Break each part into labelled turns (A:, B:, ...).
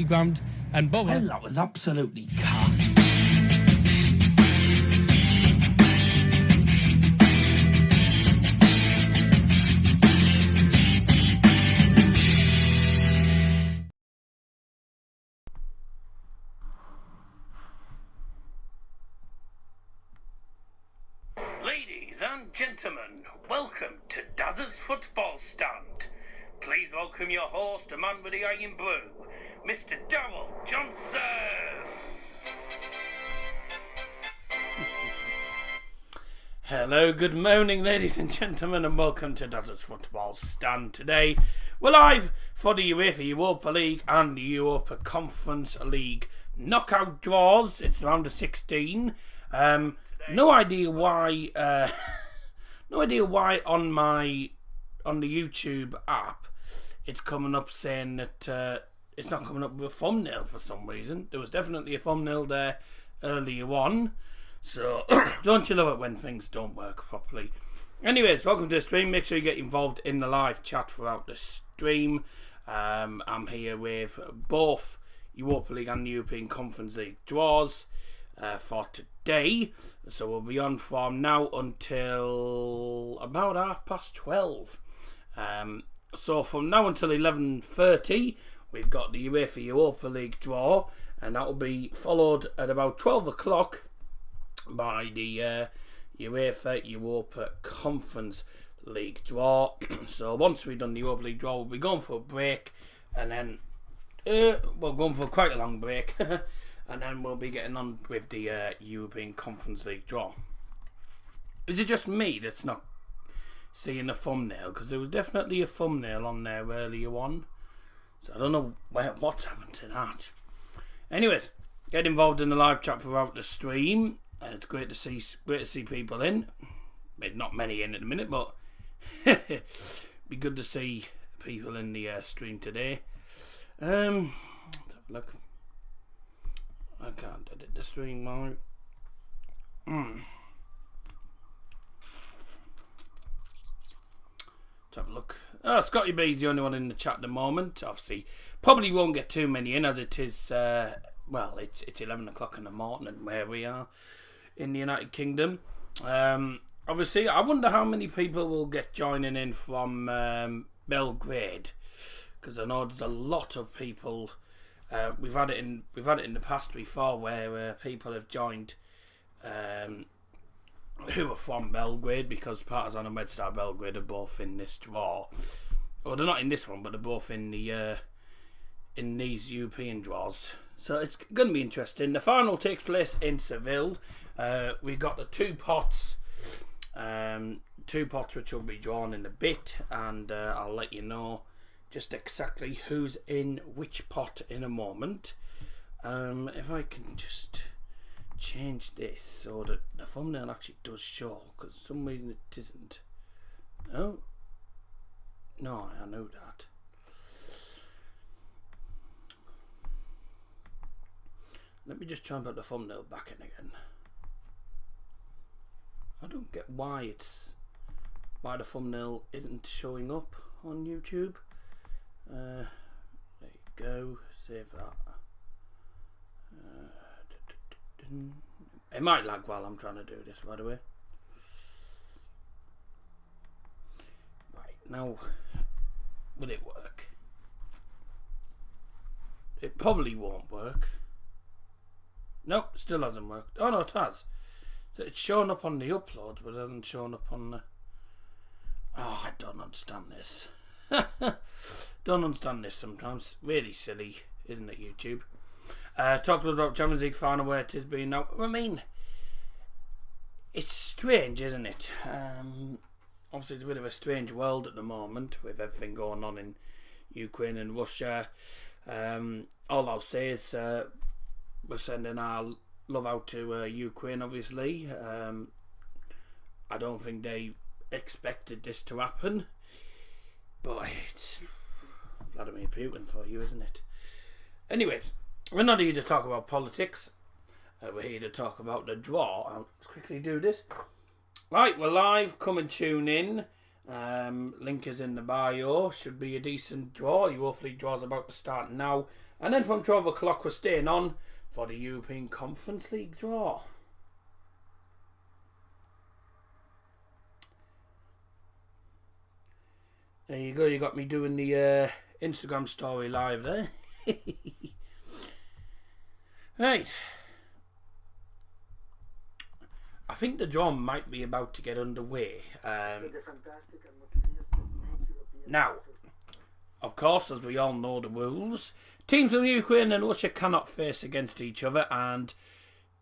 A: ground and Borough.
B: Well, that was absolutely calm.
C: Ladies and gentlemen, welcome to Daz's Football Stand. Please welcome your host, the man with the iron brew, Mr. Darryl Johnson. Hello, good morning, ladies and gentlemen, and welcome to Daz's Football Stand. Today, we're live for the UEFA Europa League and the Europa Conference League knockout draws. It's round of 16. No idea why. No idea why on the YouTube app it's coming up saying that it's not coming up with a thumbnail for some reason. There was definitely a thumbnail there earlier on. So don't you love it when things don't work properly? Anyways, welcome to the stream. Make sure you get involved in the live chat throughout the stream. I'm here with both Europa League and European Conference League draws for today, so we'll be on from now until about 12:30. So from now until 11:30 we've got the UEFA Europa League draw, and that will be followed at about 12 o'clock by the UEFA Europa Conference League draw. So once we've done the Europa League draw, we'll be going for a break, and then we're going for quite a long break. And then we'll be getting on with the European Conference League draw. Is it just me that's not seeing a thumbnail? Because there was definitely a thumbnail on there earlier on. So I don't know what's happened to that. Anyways, get involved in the live chat throughout the stream. It's great to see people in. Not many in at the minute, but be good to see people in the stream today. Let's have a look. I can't edit the stream right. Let's have a look. Scotty B's the only one in the chat at the moment. Obviously, probably won't get too many in as it is, it's 11 o'clock in the morning where we are in the United Kingdom. Obviously, I wonder how many people will get joining in from Belgrade, because I know there's a lot of people. We've had it in the past before where people have joined who are from Belgrade, because Partizan and Red Star Belgrade are both in this draw. Well, they're not in this one, but they're both in the in these European draws. So it's going to be interesting. The final takes place in Seville. We got the two pots which will be drawn in a bit, and I'll let you know just exactly who's in which pot in a moment. If I can just change this so that the thumbnail actually does show, because for some reason it isn't. Oh, no, I know that. Let me just try and put the thumbnail back in again. I don't get why the thumbnail isn't showing up on YouTube. There you go, save that. It might lag while I'm trying to do this, by the way. Right, now, will it work? It probably won't work. Nope, still hasn't worked. Oh no, it has. So it's showing up on the upload, but it hasn't shown up on the... Oh, I don't understand this. Don't understand this sometimes. Really silly, isn't it, YouTube? Talked about Champions League final where it is being now. I mean, it's strange, isn't it? Obviously, it's a bit of a strange world at the moment with everything going on in Ukraine and Russia. All I'll say is we're sending our love out to Ukraine, obviously. I don't think they expected this to happen. But it's Vladimir Putin for you, isn't it? Anyways, we're not here to talk about politics. We're here to talk about the draw. I'll quickly do this. Right, we're live. Come and tune in. Link is in the bio. Should be a decent draw. Europa League draw's about to start now. And then from 12 o'clock we're staying on for the European Conference League draw. There you go, you got me doing the Instagram story live there. Right. I think the draw might be about to get underway. Now, of course, as we all know the rules, teams from Ukraine and Russia cannot face against each other, and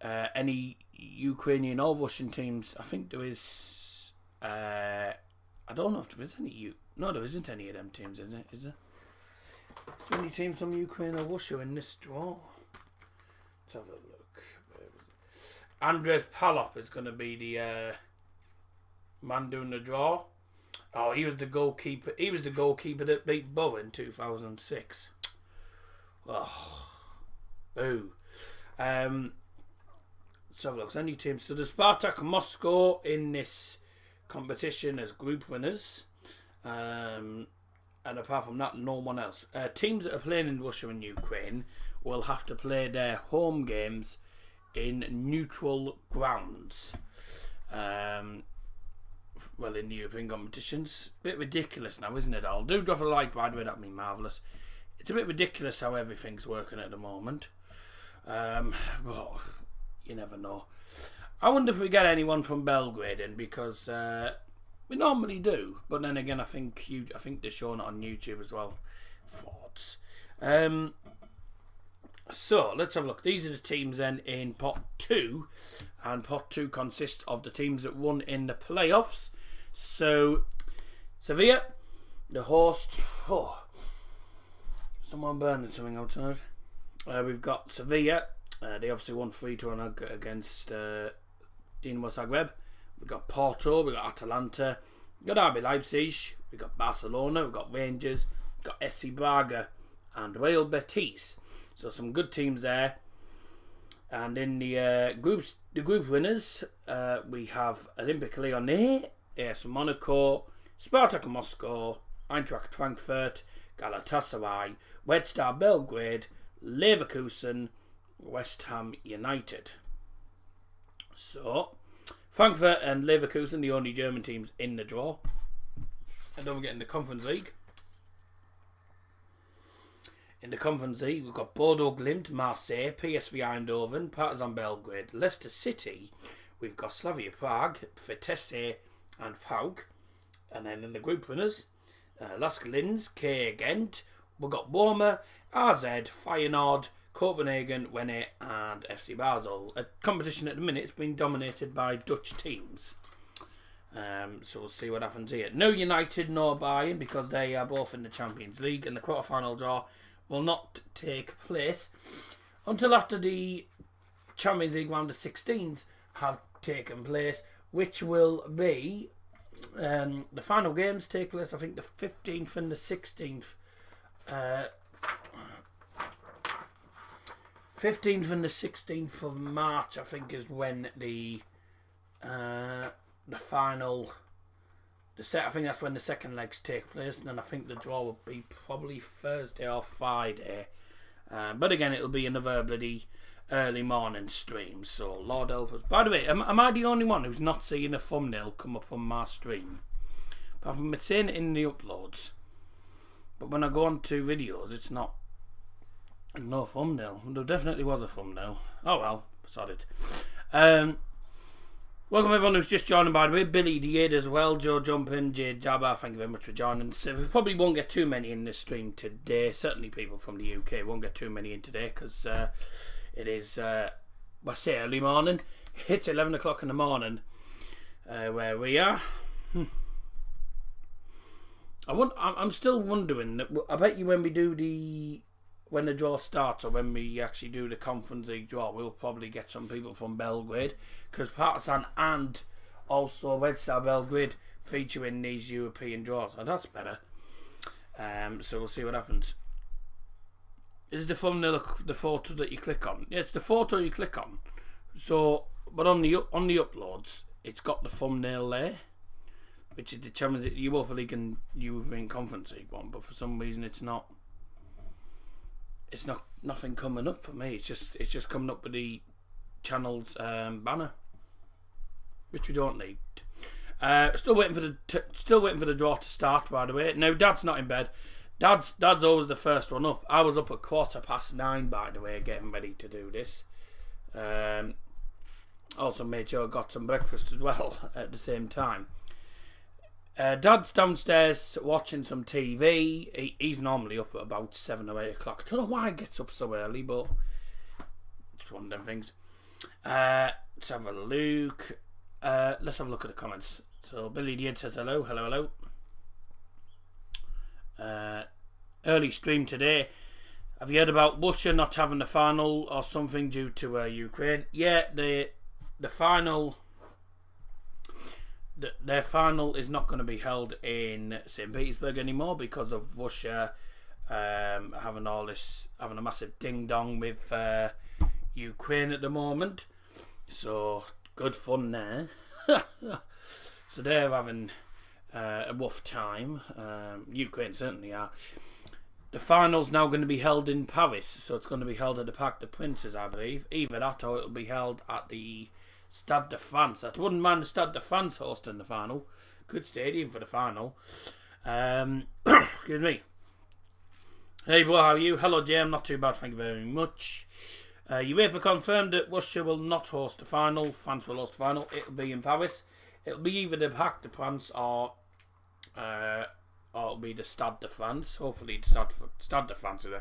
C: any Ukrainian or Russian teams, I think there is... I don't know if there is any... No, there isn't any of them teams, is it? Is there? Is there any teams from Ukraine or Russia in this draw? Let's have a look. Andres Palop is going to be the man doing the draw. Oh, he was the goalkeeper. He was the goalkeeper that beat Bow in 2006. Oh, boo. Let's have a look. Any teams? So the Spartak Moscow in this competition as group winners. And apart from that, no one else. Teams that are playing in Russia and Ukraine will have to play their home games in neutral grounds. Well, in the European competitions. Bit ridiculous now, isn't it all? Do drop a like, by the way, that'd be marvellous. It's a bit ridiculous how everything's working at the moment. Well, you never know. I wonder if we get anyone from Belgrade in, because we normally do. But then again, I think they're showing it on YouTube as well. Thoughts. So, let's have a look. These are the teams then in Pot 2. And Pot 2 consists of the teams that won in the playoffs. So, Sevilla, the host. Oh, someone burning something outside. We've got Sevilla. They obviously won 3-2 against Dinamo Zagreb. We've got Porto. We've got Atalanta. We've got RB Leipzig. We've got Barcelona. We've got Rangers. We've got SC Braga. And Real Betis. So some good teams there. And in the group winners, we have Olympique Lyonnais, AS Monaco, Spartak Moscow, Eintracht Frankfurt, Galatasaray, Red Star Belgrade, Leverkusen, West Ham United. So, Frankfurt and Leverkusen, the only German teams in the draw. And don't forget in the Conference League. In the Conference League, we've got Bodo Glimt, Marseille, PSV Eindhoven, Partizan Belgrade, Leicester City. We've got Slavia Prague, Vitesse and PAOK. And then in the group winners, Lask Linz, KA Ghent. We've got Roma, AZ, Feyenoord, Copenhagen, Wenne and FC Basel. A competition at the minute is being dominated by Dutch teams. So we'll see what happens here. No United nor Bayern, because they are both in the Champions League, and the quarter-final draw will not take place until after the Champions League round of 16s have taken place, which will be the final games take place, I think, the 15th and the 16th. 15th and the 16th of March, I think, is when the final... I think that's when the second legs take place, and then I think the draw will be probably Thursday or Friday. But again, it'll be another bloody early morning stream, so Lord help us. By the way, am I the only one who's not seeing a thumbnail come up on my stream? Apart from seeing it in the uploads. But when I go on to videos, it's not. No thumbnail. There definitely was a thumbnail. Oh well, sorry. Welcome everyone who's just joining, by the way. Billy Diade as well, Joe Jumpin, Jade Jabba, thank you very much for joining. So we probably won't get too many in this stream today. Certainly people from the UK won't get too many in today, because it is, I say early morning. It's 11 o'clock in the morning where we are. I'm still wondering, I bet you when the draw starts, or when we actually do the Conference League draw, we'll probably get some people from Belgrade, because Partizan and also Red Star Belgrade feature in these European draws, and that's better. So we'll see what happens. Is the thumbnail the photo that you click on? Yeah, it's the photo you click on. So, but on the uploads, it's got the thumbnail there. which is the Champions League, Europa League and European Conference League one, but for some reason it's not. It's nothing coming up for me. It's just coming up with the channel's banner, which we don't need. Still waiting for the draw to start. By the way, no, Dad's not in bed. Dad's always the first one up. I was up at 9:15. By the way, getting ready to do this. Also made sure I got some breakfast as well at the same time. Dad's downstairs watching some TV. He's normally up at about 7 or 8 o'clock. I don't know why he gets up so early, but it's one of them things. Let's have a look. Let's have a look at the comments. So Billy Dead says hello. Early stream today. Have you heard about Russia not having the final or something due to Ukraine? Yeah, the final. Their final is not going to be held in St. Petersburg anymore because of Russia having a massive ding dong with Ukraine at the moment. So good fun there. So they're having a rough time. Ukraine certainly are. The final's now going to be held in Paris, so it's going to be held at the Parc des Princes, I believe. Either that or it'll be held at the Stade de France. I wouldn't mind the Stade de France hosting the final. Good stadium for the final. Excuse me. Hey, bro, how are you? Hello, Jay. I'm not too bad, thank you very much. UEFA confirmed that Russia will not host the final. France will host the final. It'll be in Paris. It'll be either the Parc de France or it'll be the Stade de France. Hopefully, the Stade de France is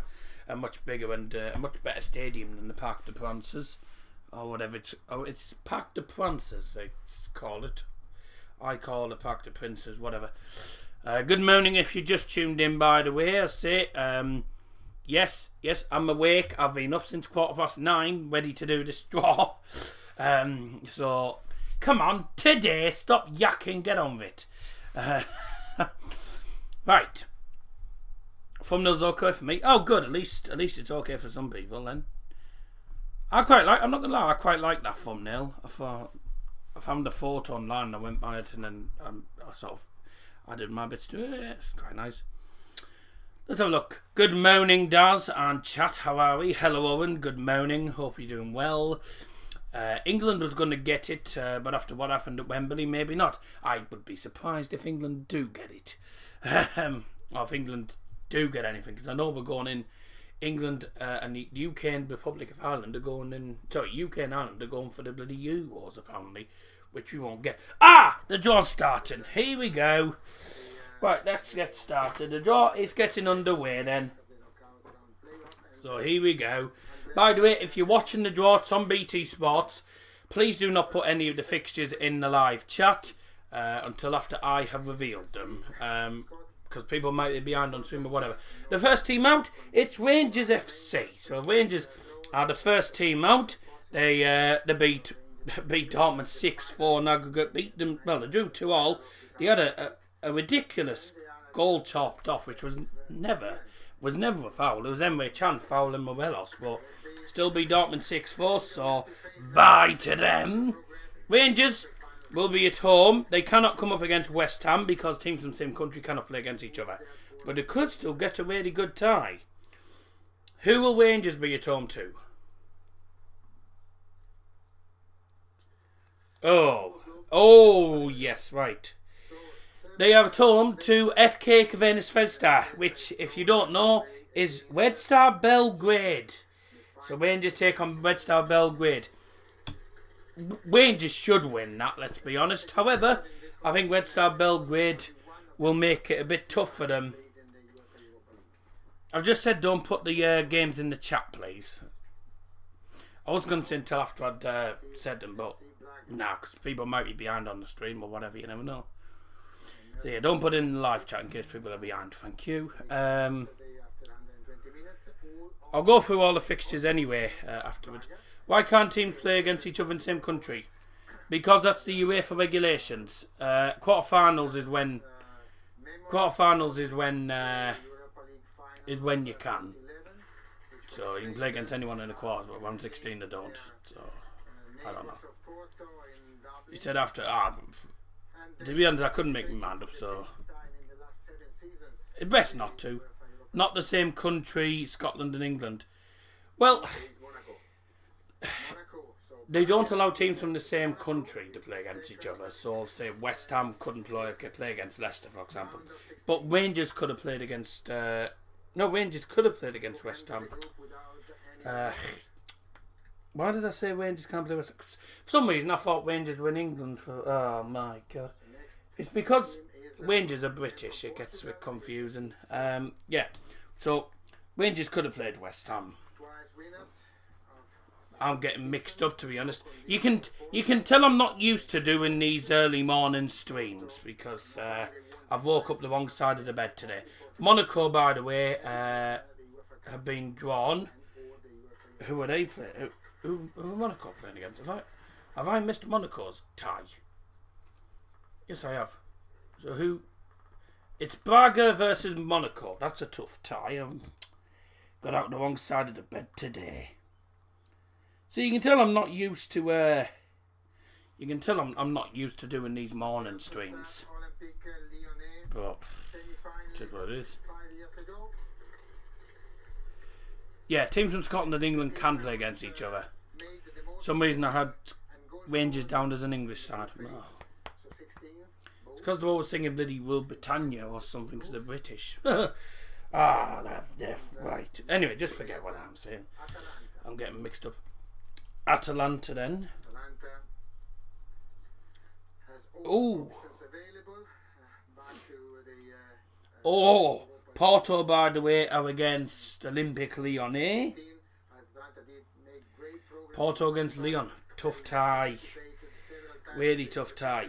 C: a much bigger and a much better stadium than the Parc de Princes. Or whatever it's Parc de Princes they call it. I call it Parc de Princes, whatever. Good morning if you just tuned in, by the way. I say, yes, I'm awake. I've been up since 9:15, ready to do this draw. So, come on, today, stop yakking, get on with it. Right. Thumbnail's okay for me. Oh, good. At least it's okay for some people then. I'm not gonna lie, I quite like that thumbnail. I found a photo online and I went by it and then I did my bits to it. Yeah, it's quite nice. Let's have a look. Good morning, Daz and chat. How are we? Hello, Owen. Good morning. Hope you're doing well. England was going to get it, but after what happened at Wembley, maybe not. I would be surprised if England do get it. Or if England do get anything, because I know we're going in. England and the UK and Republic of Ireland are going in. Sorry, UK and Ireland are going for the bloody Euros apparently, which we won't get. The draw's starting. Here we go. Right, let's get started. The draw is getting underway then. So here we go. By the way, if you're watching the draw, it's on BT Sports. Please do not put any of the fixtures in the live chat until after I have revealed them. Because people might be behind on stream or whatever. The first team out, it's Rangers FC. So Rangers are the first team out. They beat Dortmund 6-4 in aggregate. Beat them. Well, they drew 2-2. They had a ridiculous goal chopped off, which was never a foul. It was Emre Can fouling Morelos, but still beat Dortmund 6-4. So bye to them. Rangers will be at home. They cannot come up against West Ham because teams from the same country cannot play against each other. But they could still get a really good tie. Who will Rangers be at home to? Oh, yes, right. They are at home to FK Crvena Zvezda, which, if you don't know, is Red Star Belgrade. So Rangers take on Red Star Belgrade. Rangers should win that, let's be honest. However, I think Red Star Belgrade will make it a bit tough for them. I've just said don't put the games in the chat, please. I was going to say until after I'd said them, but nah, because people might be behind on the stream or whatever, you never know. So yeah, don't put it in the live chat in case people are behind, thank you. I'll go through all the fixtures anyway afterwards. Why can't teams play against each other in the same country? Because that's the UEFA regulations. Quarterfinals is when you can. So you can play against anyone in the quarters, but 1/16 they don't. So I don't know. He said after to be honest, I couldn't make my mind up, so it's best not to. Not the same country, Scotland and England. Well, they don't allow teams from the same country to play against each other. So, say West Ham couldn't play against Leicester, for example. But Rangers could have played against. Rangers could have played against West Ham. Why did I say Rangers can't play West Ham? For some reason, I thought Rangers were in England. Oh my god! It's because Rangers are British. It gets a bit confusing. So Rangers could have played West Ham. I'm getting mixed up, to be honest. You can tell I'm not used to doing these early morning streams because I've woke up the wrong side of the bed today. Monaco, by the way, have been drawn. Who are they playing? Who are Monaco playing against? Have I missed Monaco's tie? Yes, I have. So who? It's Braga versus Monaco. That's a tough tie. I've got out the wrong side of the bed today. So you can tell I'm not used to. You can tell I'm not used to doing these morning streams. But it is what it is. Yeah, teams from Scotland and England can play against each other. For some reason I had Rangers down as an English side. Oh. It's because they're always singing bloody Will Britannia or something because they're British. Right. Anyway, just forget what I'm saying. I'm getting mixed up. Atalanta then. Porto, by the way, are against Olympique Lyonnais. Porto against Lyon. Tough tie. Really tough tie.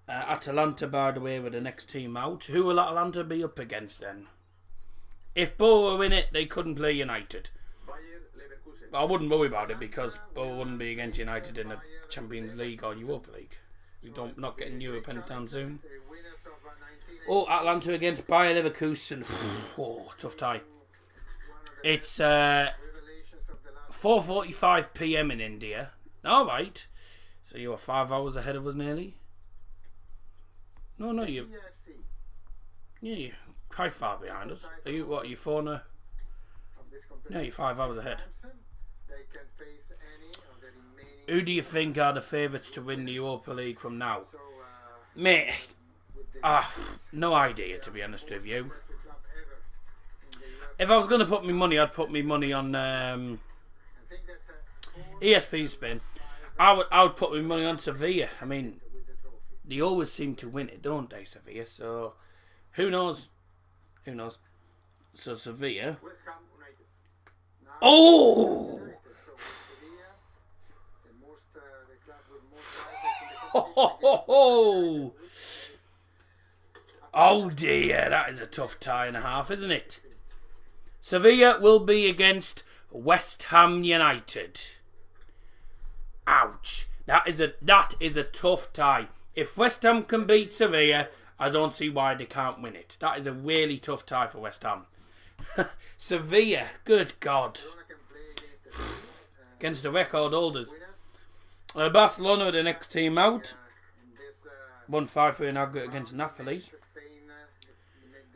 C: Atalanta, by the way, were the next team out. Who will Atalanta be up against then? If Bo were in it, they couldn't play United. I wouldn't worry about it because Bo wouldn't be against United in the Champions League or Europa League. Not getting Europe anytime soon. Atalanta against Bayer Leverkusen. Tough tie. It's 4:45 PM in India. Alright. So you are 5 hours ahead of us nearly. No, you're quite far behind us. Are you 4 now? No, you're 5 hours ahead. Who do you think are the favourites to win the Europa League from now? Mate, no idea, to be honest with you. If I was going to put my money, I'd put my money on ESP Spain. I would put my money on Sevilla. I mean, they always seem to win it, don't they, Sevilla? So, who knows? So, Sevilla. Oh! Oh dear, that is a tough tie and a half, isn't it? Sevilla will be against West Ham United. Ouch. That is a tough tie. If West Ham can beat Sevilla, I don't see why they can't win it. That is a really tough tie for West Ham. Sevilla, good God. Against the record holders. Barcelona are the next team out. 1-5 in aggregate against Napoli.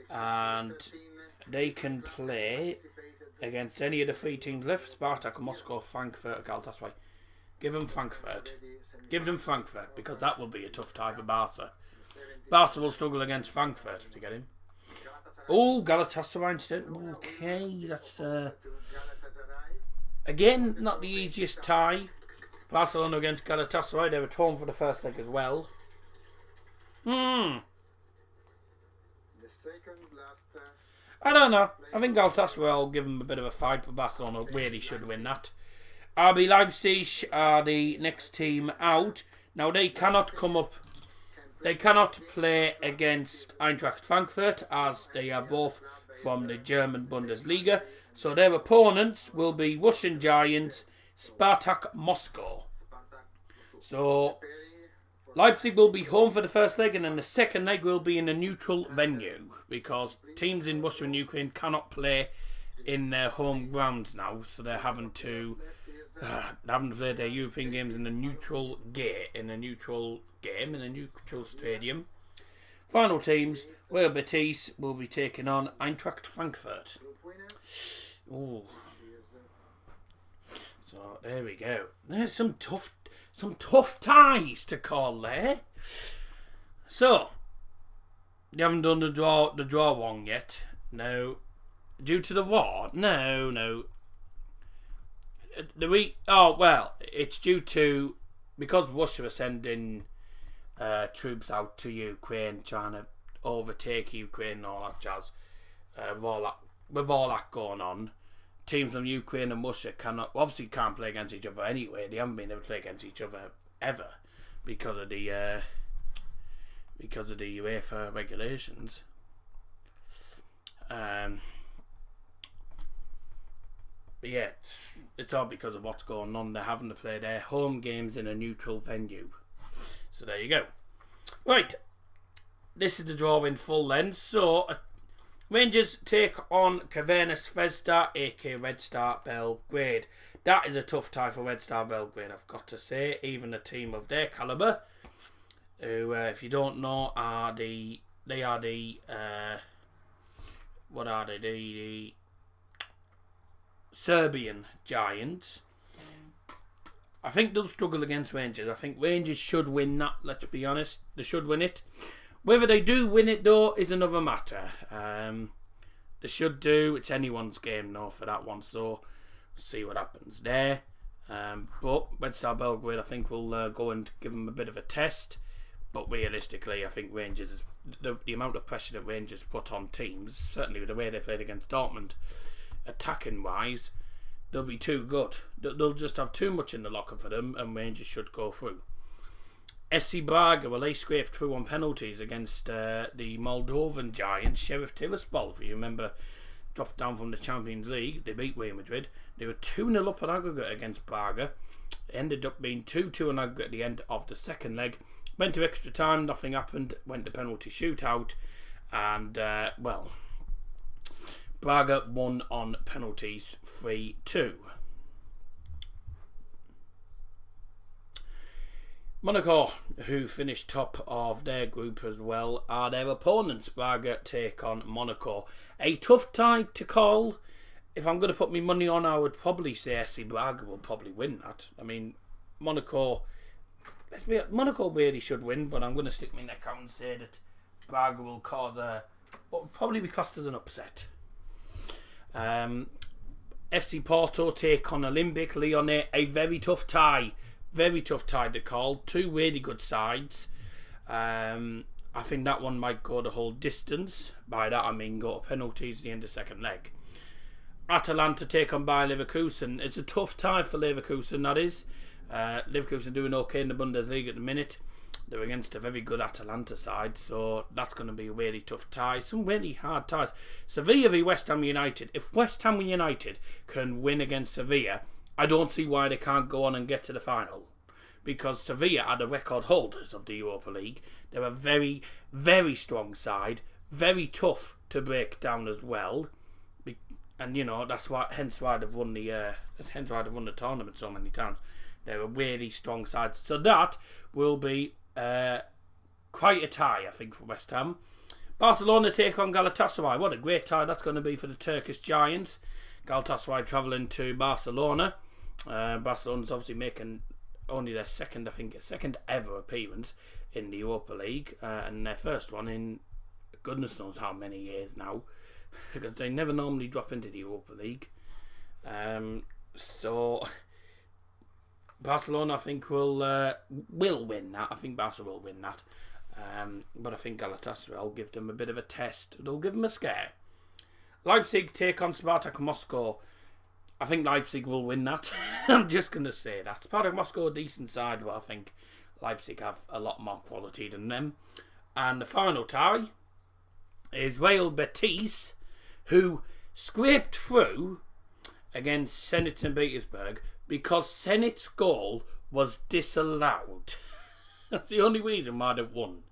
C: And they can play against any of the 3 teams left. Spartak, Moscow, Frankfurt, Galatasaray. Give them Frankfurt. Because that will be a tough tie for Barca. Barca will struggle against Frankfurt to get him. Oh, Galatasaray instead. Okay, that's again not the easiest tie. Barcelona against Galatasaray. They were torn for the first leg as well. I don't know. I think Galatasaray will give them a bit of a fight, but Barcelona really should win that. RB Leipzig are the next team out. Now they cannot come up. They cannot play against Eintracht Frankfurt as they are both from the German Bundesliga. So their opponents will be Russian giants Spartak Moscow. So Leipzig will be home for the first leg, and then the second leg will be in a neutral venue because teams in Russia and Ukraine cannot play in their home grounds now, so they're having to play their European games in a neutral stadium. Final teams: Real Betis will be taking on Eintracht Frankfurt. Oh, so there we go. There's some tough ties to call there. So you haven't done the draw one yet. No, due to the war. No. It's due to because Russia are sending troops out to Ukraine, trying to overtake Ukraine and all that jazz. With all that going on, teams from Ukraine and Russia can't play against each other anyway. They haven't been able to play against each other ever because of the UEFA regulations. But yeah, it's all because of what's going on. They're having to play their home games in a neutral venue. So there you go. Right, this is the draw in full then. So Rangers take on Crvena Zvezda, aka Red Star Belgrade. That is a tough tie for Red Star Belgrade, I've got to say. Even a team of their calibre, who, if you don't know, the Serbian giants. I think they'll struggle against Rangers. I think Rangers should win that, let's be honest. They should win it. Whether they do win it, though, is another matter. They should do. It's anyone's game, though, for that one. So, we'll see what happens there. But Red Star Belgrade, I think, will go and give them a bit of a test. But realistically, I think Rangers is the amount of pressure that Rangers put on teams, certainly with the way they played against Dortmund, attacking wise, they'll be too good. They'll just have too much in the locker for them, and Rangers should go through. SC Braga, well, they scraped through on penalties against the Moldovan giant Sheriff Tiraspol. If you remember, dropped down from the Champions League. They beat Real Madrid. They were 2-0 up on aggregate against Braga. It ended up being 2-2 on aggregate at the end of the second leg. Went to extra time, nothing happened. Went to penalty shootout, and Braga won on penalties 3-2. Monaco, who finished top of their group as well, are their opponents. Braga take on Monaco. A tough tie to call. If I'm going to put my money on, I would probably say SC Braga will probably win that. I mean, Monaco really should win, but I'm going to stick my neck out and say that Braga will cause what would probably be classed as an upset. FC Porto take on Olympique Lyonnais. A very tough tie to call. Two really good sides. I think that one might go the whole distance. By that I mean go to penalties at the end of the second leg. Atalanta take on Bayer Leverkusen. It's a tough tie for Leverkusen, that is. Leverkusen doing okay in the Bundesliga at the minute. They're against a very good Atalanta side, so that's going to be a really tough tie. Some really hard ties. Sevilla v West Ham United. If West Ham United can win against Sevilla, I don't see why they can't go on and get to the final. Because Sevilla are the record holders of the Europa League. They're a very, very strong side. Very tough to break down as well. And you know, hence why they've won the tournament so many times. They're a really strong side. So that will be quite a tie, I think, for West Ham. Barcelona take on Galatasaray. What a great tie that's going to be for the Turkish giants. Galatasaray travelling to Barcelona. Barcelona's obviously making only their second ever appearance in the Europa League. And their first one in goodness knows how many years now. Because they never normally drop into the Europa League. So Barcelona, I think, will win that. I think Barca will win that. But I think Galatasaray will give them a bit of a test. They'll give them a scare. Leipzig take on Spartak Moscow. I think Leipzig will win that. I'm just going to say that. Spartak Moscow, a decent side, but I think Leipzig have a lot more quality than them. And the final tie is Real Betis, who scraped through against Zenit St. Petersburg because Zenit's goal was disallowed. That's the only reason why they won.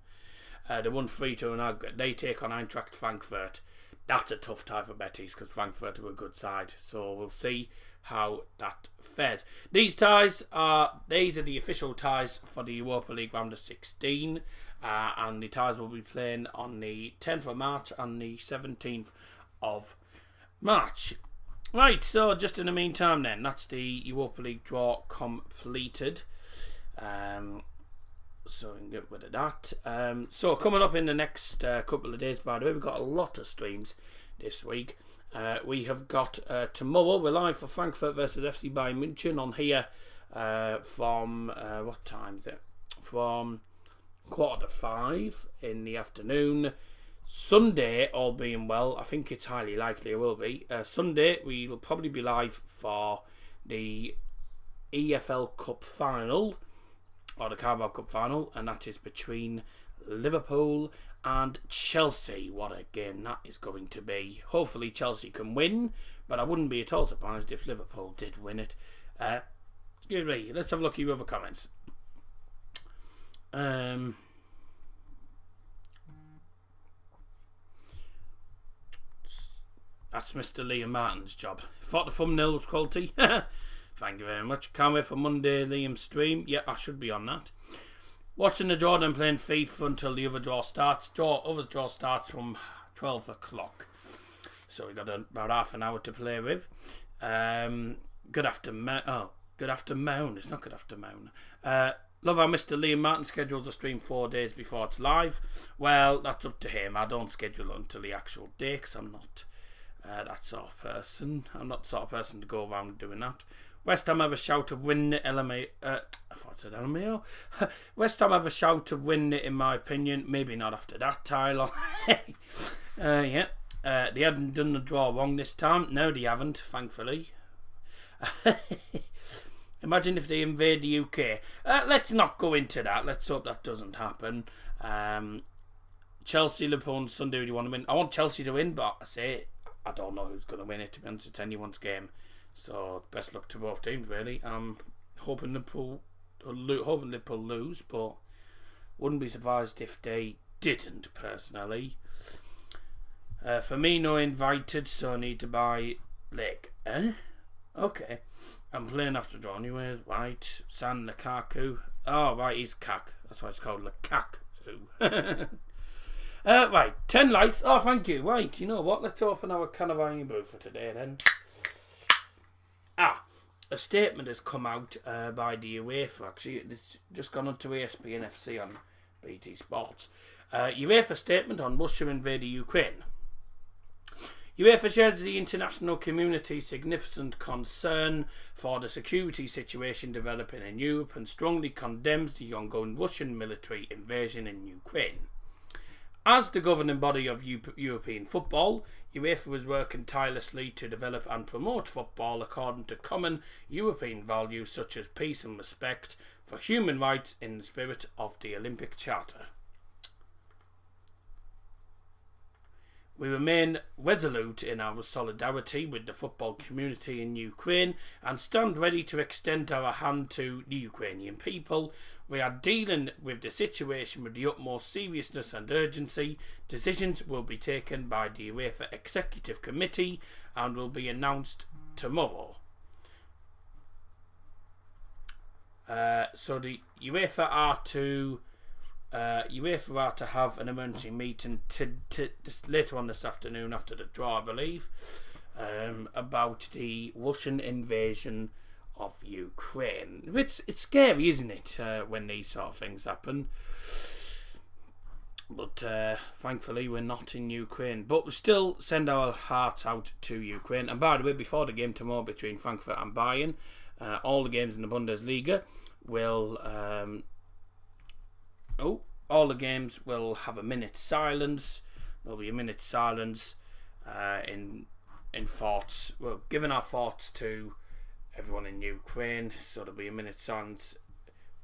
C: They won 3-2 in aggregate. They take on Eintracht Frankfurt. that's a tough tie for Betis because Frankfurt are a good side. So we'll see how that fares. These are the official ties for the Europa League round of 16. And the ties will be playing on the 10th of March and the 17th of March. Right, so just in the meantime then, that's the Europa League draw completed. So we can get rid of that. So coming up in the next couple of days, by the way, we've got a lot of streams this week. We have got tomorrow, we're live for Frankfurt versus FC Bayern München on here from, what time is it? From 4:45 in the afternoon. Sunday, all being well, I think it's highly likely it will be. Sunday, we'll probably be live for the EFL Cup final, or the Carabao Cup final, and that is between Liverpool and Chelsea. What a game that is going to be. Hopefully Chelsea can win, but I wouldn't be at all surprised if Liverpool did win it. Excuse me, let's have a look at your other comments. That's Mr. Liam Martin's job. Thought the thumbnail was quality. Thank you very much. Can't wait for Monday Liam's stream. Yeah, I should be on that. Watching the draw and playing FIFA until the other draw starts. Other draw starts from 12 o'clock. So we've got about half an hour to play with. Good afternoon. It's not good afternoon. Love how Mr. Liam Martin schedules a stream 4 days before it's live. Well, that's up to him. I don't schedule it until the actual day because I'm not that sort of person. I'm not the sort of person to go around doing that. West Ham have a shout to win it. I thought I said LMAO. West Ham have a shout to win it, in my opinion. Maybe not after that, Tyler. Yeah. They hadn't done the draw wrong this time. No, they haven't, thankfully. Imagine if they invade the UK. Let's not go into that. Let's hope that doesn't happen. Chelsea, Liverpool on Sunday, do you want to win? I want Chelsea to win, but I don't know who's going to win it. To be honest, it's anyone's game. So best luck to both teams, really. I'm hoping Liverpool lose, but wouldn't be surprised if they didn't, personally. For me, no invited, so I need to buy Lake. Okay. I'm playing after draw anyways. Right. San Lukaku. Oh, right, he's Kak. That's why it's called Lukaku. Right, 10 likes. Oh, thank you. Right, you know what? Let's open our can of Iron Brew for today then. A statement has come out by the UEFA. Actually, it's just gone on to ESPN FC on BT Sports. UEFA statement on Russia invading Ukraine. UEFA shares the international community's significant concern for the security situation developing in Europe and strongly condemns the ongoing Russian military invasion in Ukraine. As the governing body of European football, UEFA is working tirelessly to develop and promote football according to common European values such as peace and respect for human rights in the spirit of the Olympic Charter. We remain resolute in our solidarity with the football community in Ukraine and stand ready to extend our hand to the Ukrainian people. We are dealing with the situation with the utmost seriousness and urgency. Decisions will be taken by the UEFA Executive Committee and will be announced tomorrow. So the UEFA are to have an emergency meeting just later on this afternoon after the draw, I believe, about the Russian invasion of Ukraine. It's scary, isn't it, when these sort of things happen? But thankfully we're not in Ukraine. But we still send our hearts out to Ukraine. And by the way, before the game tomorrow between Frankfurt and Bayern, all the games in the Bundesliga will... all the games will have a minute's silence. There'll be a minute's silence in thoughts. Well, giving our thoughts to everyone in Ukraine. So there'll be a minute's silence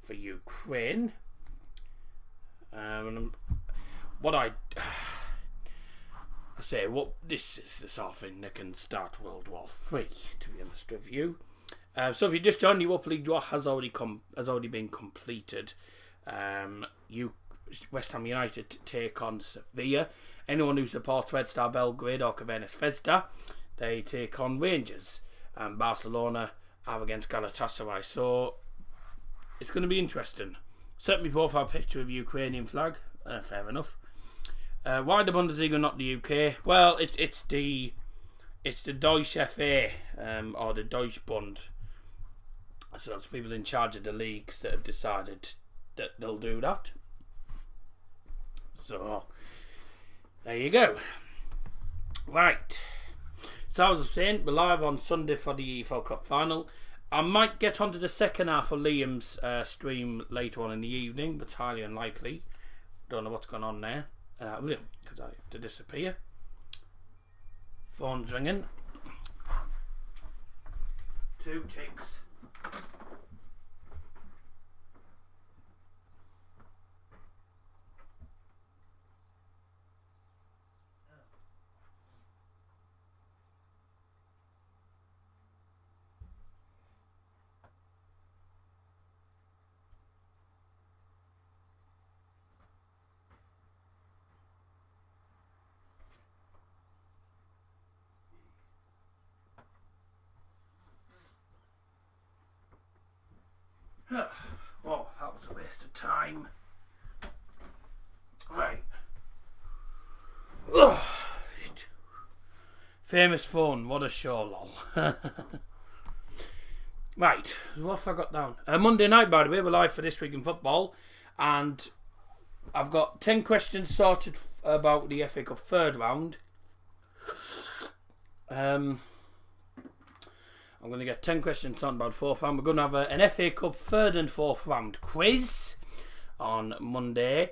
C: for Ukraine. This is the sort of thing that can start World War III, to be honest with you. So if you just joined, the Europa League draw has already been completed. West Ham United to take on Sevilla. Anyone who supports Red Star Belgrade or Crvena Zvezda, they take on Rangers. And Barcelona are against Galatasaray. So it's going to be interesting. Certainly both have a picture of Ukrainian flag. Fair enough. Why the Bundesliga, not the UK? Well, it's the Deutsche FA or the Deutsche Bund. So it's people in charge of the leagues that have decided that they'll do that. So there you go. Right. So as I was saying, we're live on Sunday for the EFL Cup final. I might get onto the second half of Liam's stream later on in the evening, but it's highly unlikely. Don't know what's going on there. Because I have to disappear. Phone's ringing. 2 ticks. Oh, that was a waste of time. Right. Ugh. Famous phone, what a show, lol. Right, what have I got down? Monday night, by the way, we're live for This Week in Football, and I've got 10 questions sorted about the FA Cup third round. I'm going to get 10 questions on about fourth round. We're going to have an FA Cup third and fourth round quiz on Monday.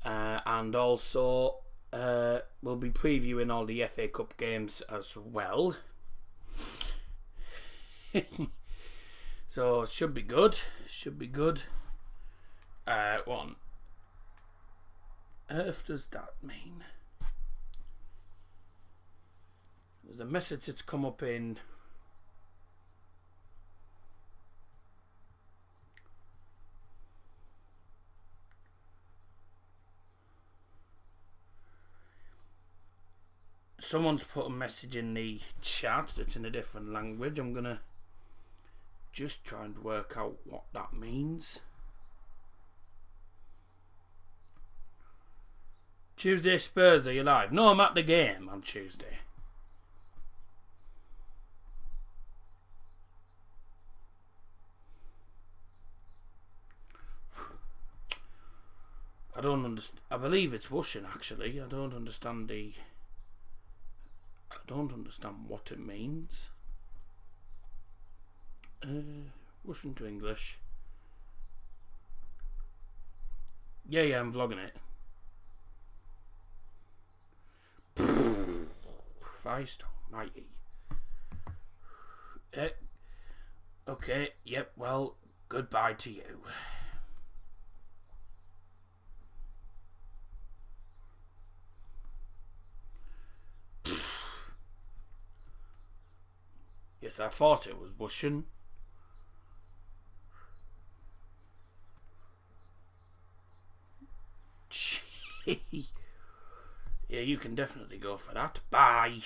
C: And also we'll be previewing all the FA Cup games as well. So it should be good. Should be good. What on earth does that mean? There's a message that's come up in... Someone's put a message in the chat that's in a different language. I'm going to just try and work out what that means. Tuesday Spurs, are you live? No, I'm at the game on Tuesday. I don't understand. I believe it's Russian, actually. I don't understand what it means. Russian to English. Yeah, I'm vlogging it. Christ almighty. Okay, yep, well, goodbye to you. Yes, I thought it was Russian. Yeah, you can definitely go for that. Bye.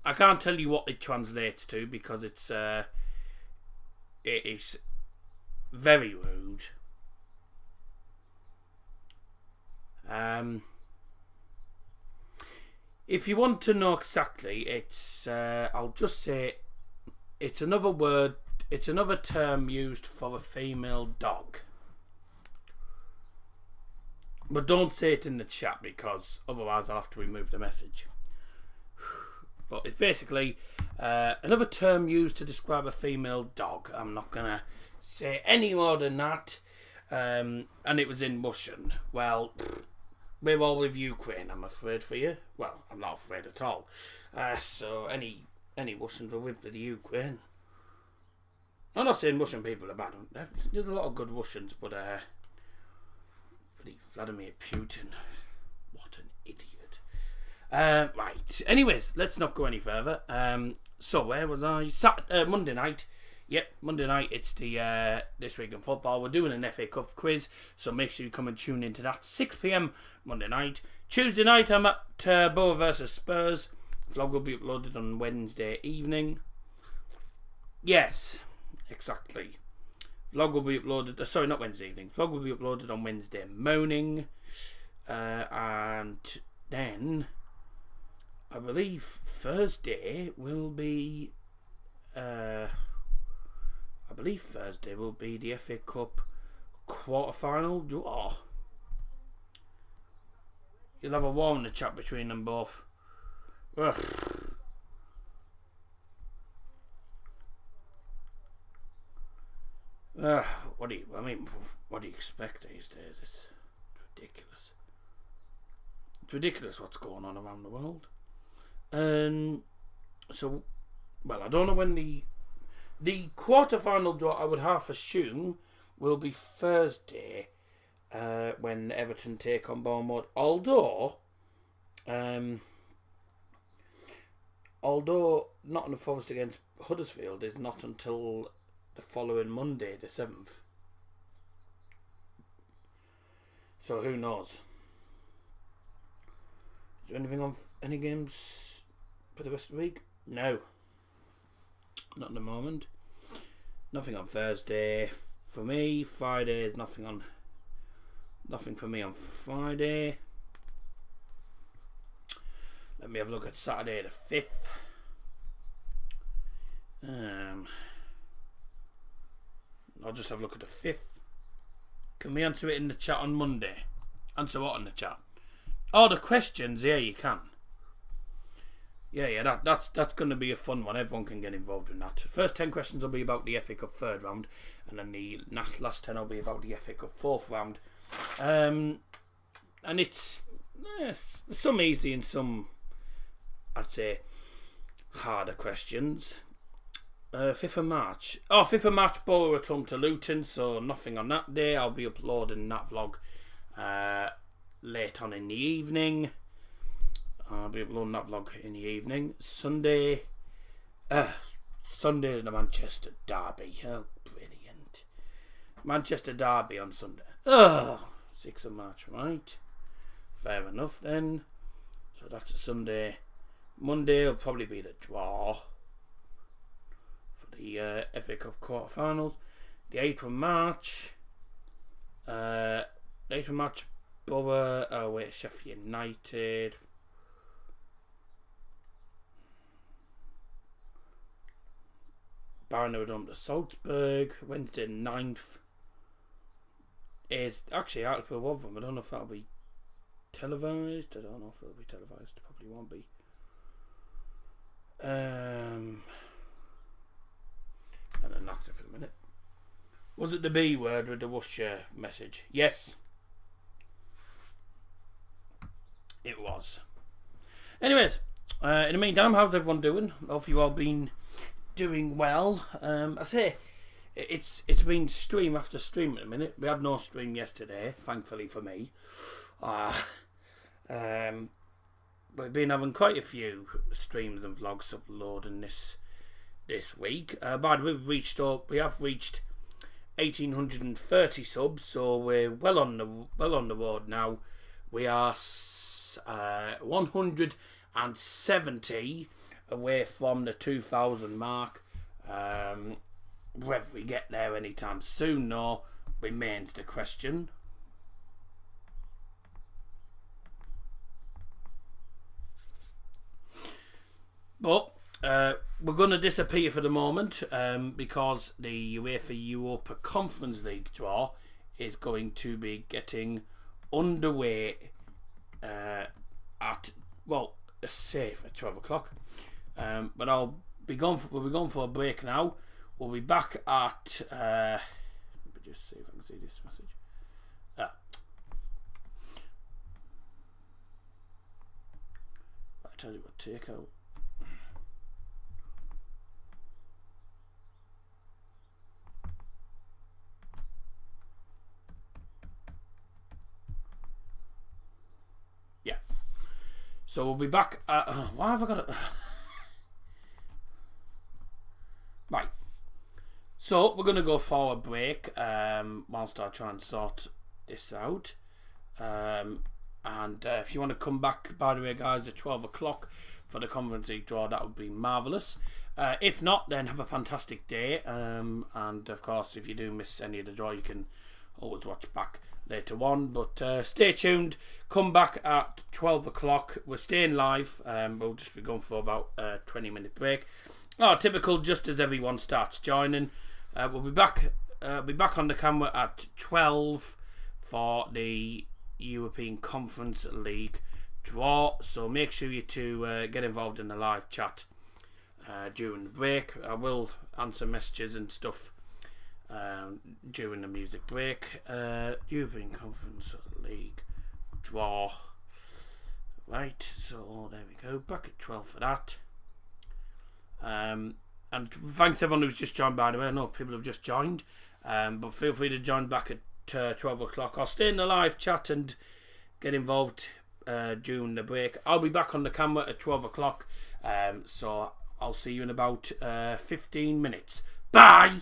C: I can't tell you what it translates to because it is very rude. If you want to know exactly, it's I'll just say it's another word. It's another term used for a female dog. But don't say it in the chat because otherwise I'll have to remove the message. But it's basically another term used to describe a female dog. I'm not going to say any more than that. And it was in Russian. Well, we're all with Ukraine, I'm afraid for you. Well, I'm not afraid at all. So any Russians are with the Ukraine. I'm not saying Russian people are bad. There's a lot of good Russians, but Vladimir Putin, what an idiot. Right. Anyways, let's not go any further. So where was I? Monday night, Yep, Monday night it's the This Week in Football. We're doing an FA Cup quiz, so make sure you come and tune into that. 6 p.m. Monday night. Tuesday night I'm at Boa versus Spurs. Vlog will be uploaded on Wednesday evening. Yes, exactly. Vlog will be uploaded. Sorry, not Wednesday evening. Vlog will be uploaded on Wednesday morning, and then I believe Thursday will be. I believe Thursday will be the FA Cup quarter-final draw. You'll have a war in the chat between them both. Ugh. What do you expect these days? It's ridiculous. It's ridiculous what's going on around the world. So, well, I don't know when the quarter-final draw, I would half assume, will be Thursday, when Everton take on Bournemouth. Although Nottingham Forest against Huddersfield is not until the following Monday, the 7th. So who knows? Is there anything on any games for the rest of the week? No. Not at the moment. Nothing on Thursday for me. Friday is nothing for me on Friday. Let me have a look at Saturday the 5th. I'll just have a look at the 5th. Can we answer it in the chat on Monday? Answer what in the chat? Oh, the questions. Yeah, you can. Yeah, that's going to be a fun one. Everyone can get involved in that. First 10 questions will be about the FA Cup third round, and then the last 10 will be about the FA Cup fourth round. And it's some easy and some, I'd say, harder questions. 5th of March. 5th of March, Borough at home to Luton, so nothing on that day. I'll be uploading that vlog late on in the evening. I'll be uploading that vlog in the evening. Sunday is the Manchester Derby. Oh, brilliant. Manchester Derby on Sunday. 6th of March, right. Fair enough then. So that's a Sunday. Monday will probably be the draw for the FA Cup quarterfinals. The 8th of March. Borough, Sheffield United. Barcelona done to Salzburg. Wednesday 9th is actually Hartlepool Rotherham. I don't know if that'll be televised. Probably won't be. And then that's it for the minute. Was it the B word with the Worcestershire message? Yes. It was. Anyways, in the meantime, how's everyone doing? Hope you all been doing well. I say it's been stream after stream at the minute. We had no stream yesterday, thankfully for me. We've been having quite a few streams and vlogs uploading this week. But we have reached 1,830 subs, so we're well on the road now. We are 170 away from the 2,000 mark. Whether we get there anytime soon, though, remains the question. But we're going to disappear for the moment because the UEFA Europa Conference League draw is going to be getting underway safe at 12 o'clock. But we'll be gone for a break now. We'll be back at let me just see if I can see this message. I tell you what, take out. Yeah. So we'll be back at... why have I got it? Right. So we're going to go for a break whilst I try and sort this out. And if you want to come back, by the way, guys, at 12 o'clock for the Conference League draw, that would be marvellous. If not, then have a fantastic day. And of course, if you do miss any of the draw, you can always watch back later on. But stay tuned. Come back at 12 o'clock. We're staying live. We'll just be going for about a 20-minute break. Oh, typical, just as everyone starts joining. We'll be back on the camera at 12 for the European Conference League draw. So make sure you to get involved in the live chat during the break. I will answer messages and stuff during the music break. European Conference League draw. Right, so there we go. Back at 12 for that. And thanks to everyone who's just joined, by the way. I know people have just joined. But feel free to join back at 12 o'clock. I'll stay in the live chat and get involved during the break. I'll be back on the camera at 12 o'clock. So I'll see you in about 15 minutes. Bye!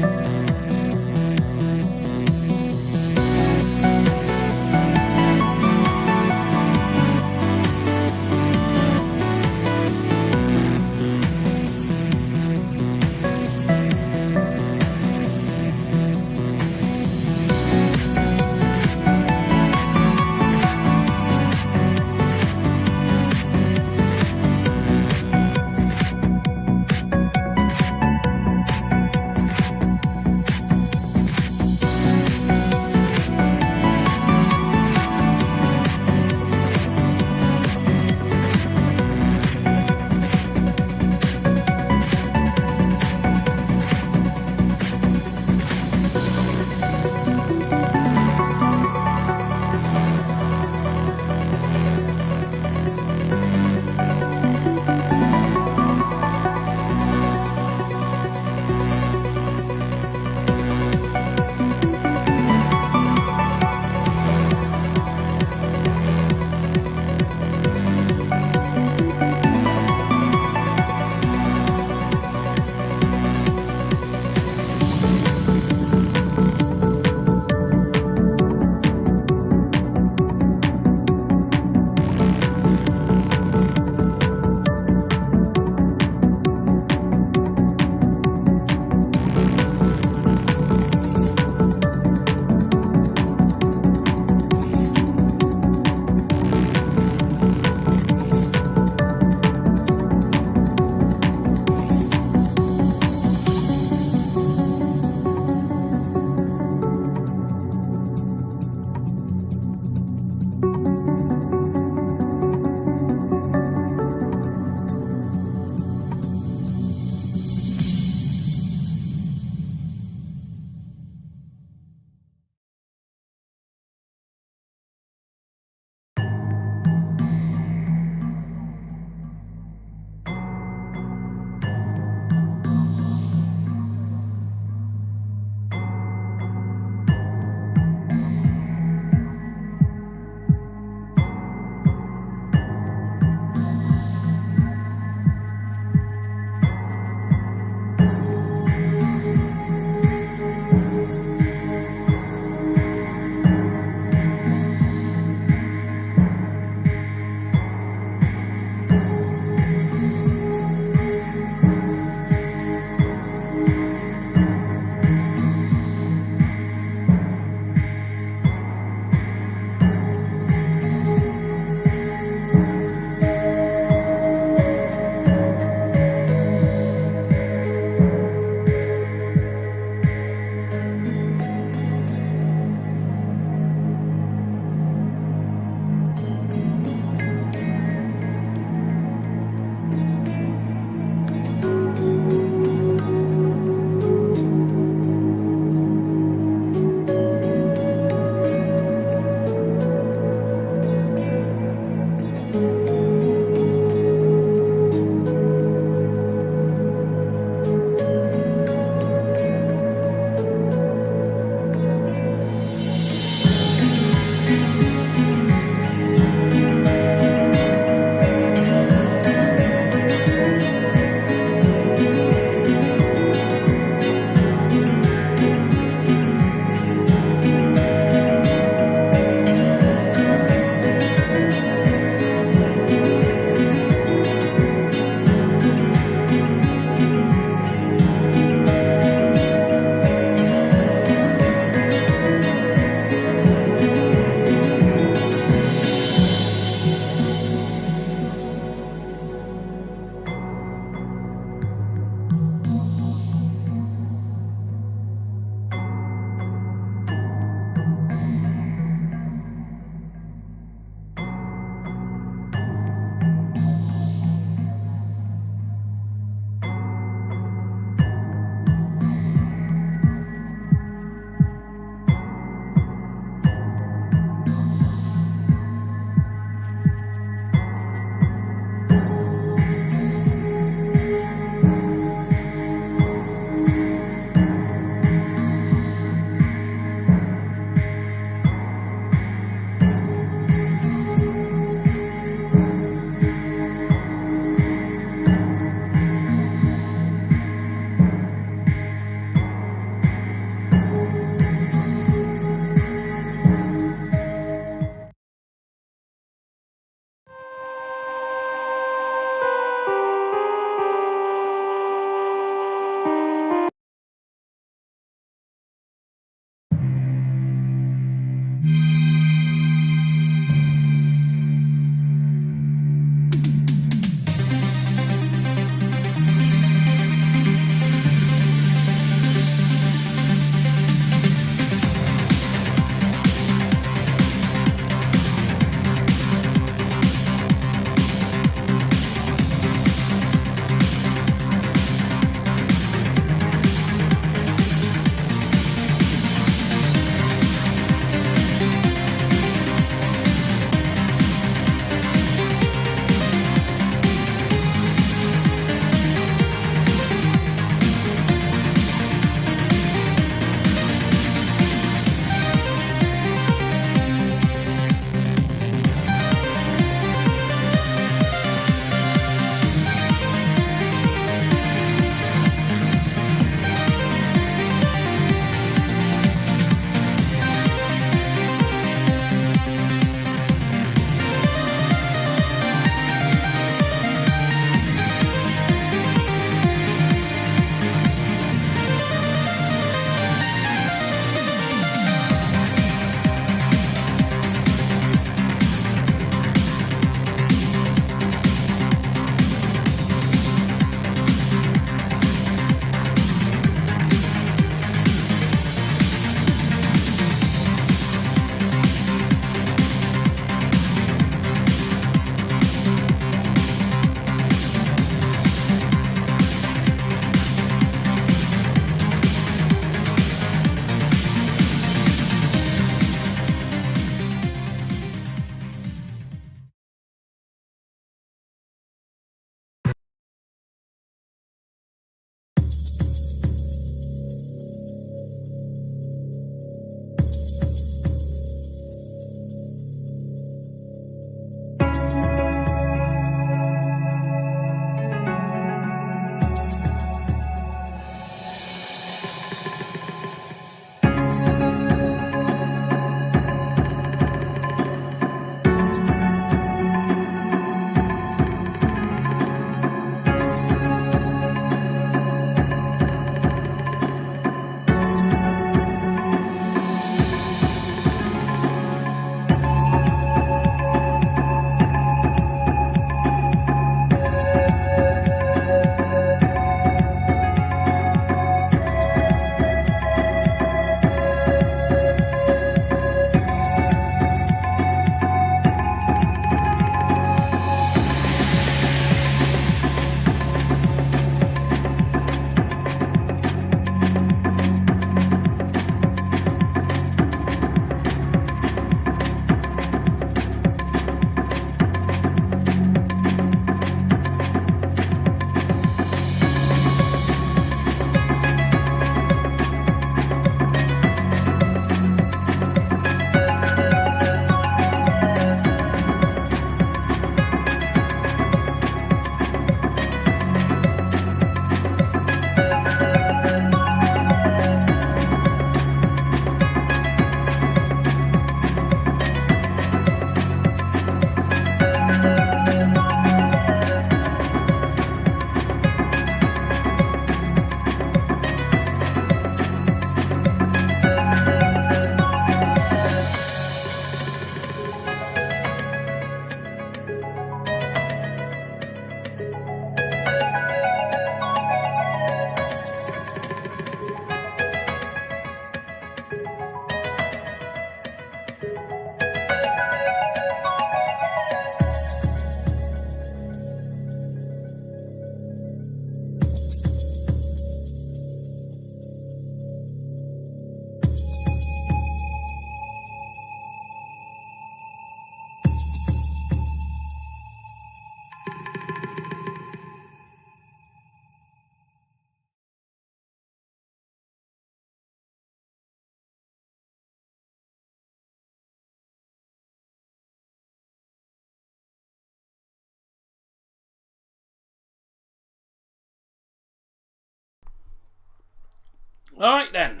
C: Alright then.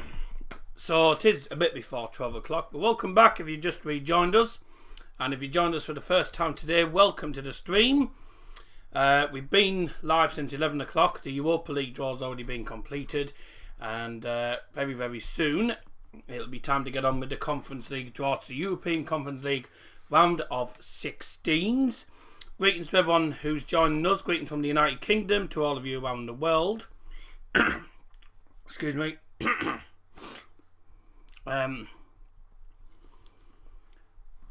C: So it is a bit before 12 o'clock, but welcome back if you just rejoined us. And if you joined us for the first time today, welcome to the stream. We've been live since 11 o'clock. The Europa League draw has already been completed. And very, very soon, it'll be time to get on with the Conference League draw. It's the European Conference League round of 16s. Greetings to everyone who's joining us. Greetings from the United Kingdom to all of you around the world. Excuse me.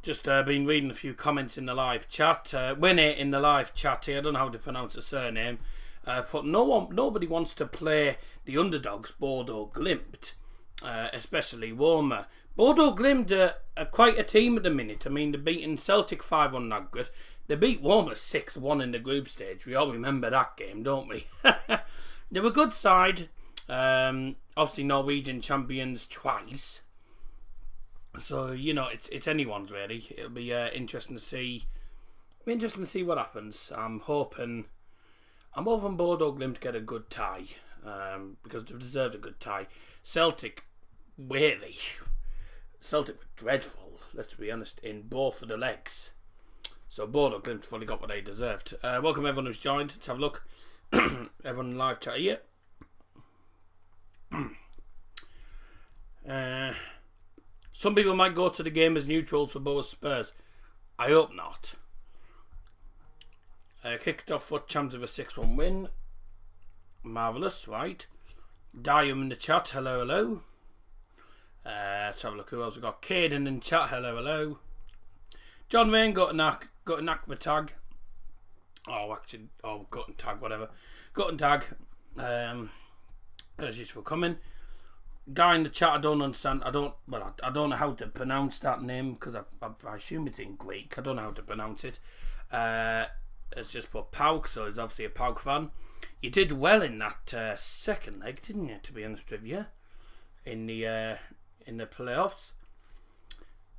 C: Just been reading a few comments in the live chat. Winnie in the live chat here, I don't know how to pronounce the surname. But nobody wants to play the underdogs, Bordeaux Glimt, especially Roma. Bordeaux Glimt are quite a team at the minute. I mean, they're beating Celtic 5-1 not good. They beat Roma 6-1 in the group stage. We all remember that game, don't we? They were a good side. Obviously Norwegian champions twice. So, you know, it's anyone's really. It'll be interesting to see. What happens. I'm hoping Bordeaux Glimt get a good tie. Because they've deserved a good tie. Celtic were dreadful, let's be honest, in both of the legs. So Bordeaux Glimt fully got what they deserved. Welcome everyone who's joined. Let's have a look. Everyone in live chat here. Some people might go to the game as neutrals for both Spurs. I hope not. Kicked off foot champs of a 6-1 win. Marvellous, right. Diam in the chat, hello. Let's have a look who else we got. Caden in chat, hello. John Wayne got a knack with tag. Got and tag, whatever. Got and tag. As usual coming. Guy in the chat, I don't understand. I don't know how to pronounce that name because I assume it's in Greek. I don't know how to pronounce it. It's just put Pauk, so he's obviously a Pauk fan. You did well in that second leg, didn't you? To be honest with you, in the playoffs.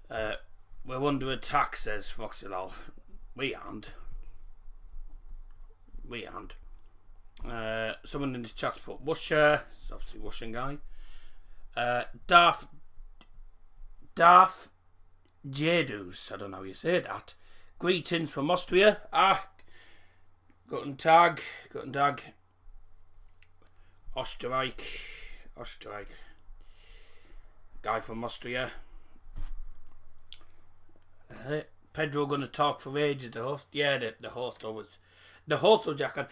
C: We're under attack, says Foxylol. We aren't. Someone in the chat put Wusher. It's obviously Wushing guy. Darth Jedus. I don't know how you say that. Greetings from Austria. Guten Tag. Österreich. Guy from Austria. Pedro going to talk for ages, the host. Yeah, the host always. The host will jack on.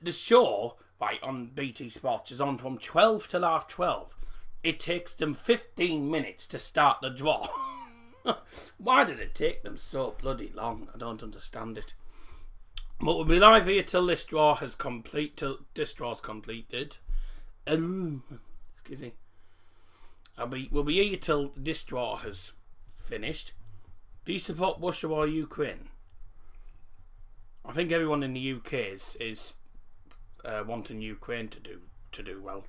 C: The show, right, on BT Sports is on from 12 till half 12. It takes them 15 minutes to start the draw. Why did it take them so bloody long? I don't understand it. But we'll be live here till this draw is completed. Excuse me. We'll be here till this draw has finished. Do you support Russia or Ukraine? I think everyone in the UK is wanting Ukraine to do well.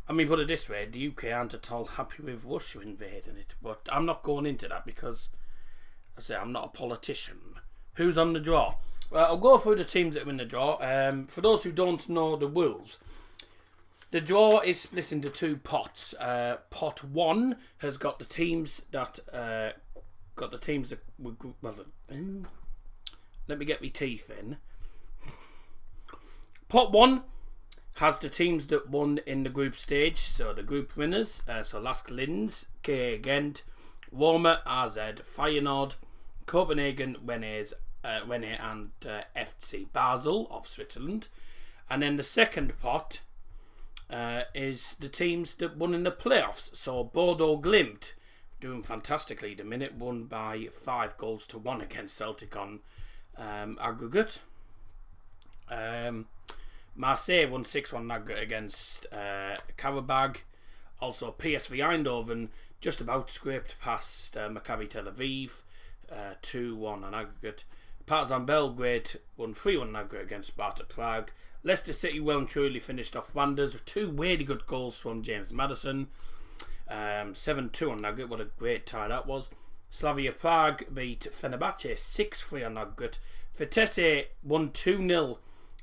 C: I mean, put it this way, the UK aren't at all happy with Russia invading it, but I'm not going into that because, I say, I'm not a politician. Who's on the draw? Well, I'll go through the teams that win the draw. For those who don't know the rules, the draw is split into two pots. Pot 1 has got the teams that let me get my teeth in. Pot 1 has the teams that won in the group stage, so the group winners, so Lask Linz, KA Gent, Roma, AZ, Feyenoord, Copenhagen, Rennes and FC Basel of Switzerland. And then the second pot is the teams that won in the playoffs, so Bordeaux Glimt, doing fantastically the minute, won by 5-1 against Celtic on aggregate. Marseille won 6-1 aggregate against Karabag. Also PSV Eindhoven just about scraped past Maccabi Tel Aviv, 2-1 on aggregate. Partizan Belgrade won 3-1 aggregate against Sparta Prague. Leicester City well and truly finished off Randers with 2 really good goals from James Maddison. 7-2 on aggregate, what a great tie that was. Slavia Prague beat Fenerbahce 6-3 on aggregate. Vitesse won 2-0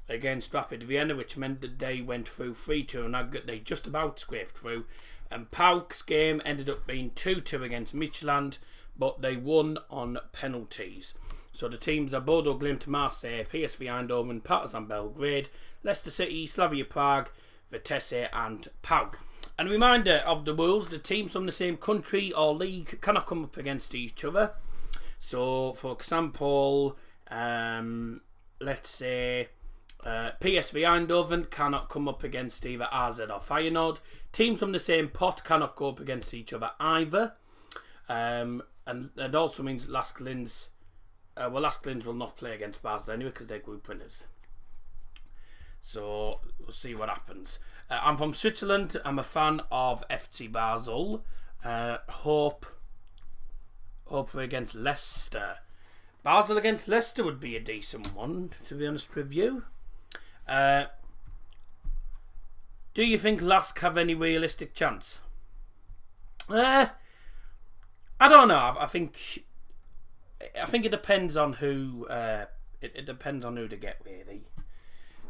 C: against Rapid Vienna, which meant that they went through 3-2 and they just about scraped through. And PAOK's game ended up being 2-2 against Midtjylland, but they won on penalties. So the teams are Bodo Glimt, Marseille, PSV Eindhoven, Partizan Belgrade, Leicester City, Slavia Prague, Vitesse and PAOK. And a reminder of the rules: the teams from the same country or league cannot come up against each other. So, for example, let's say PSV Eindhoven cannot come up against either AZ or Feyenoord. Teams from the same pot cannot go up against each other either. And that also means Lask Linz will not play against Basel anyway because they're group winners. So we'll see what happens. I'm from Switzerland. I'm a fan of FC Basel. Hope we're against Leicester. Basel against Leicester would be a decent one, to be honest with you. Do you think Lask have any realistic chance? I don't know. I think it depends on who. It depends on who they get, really.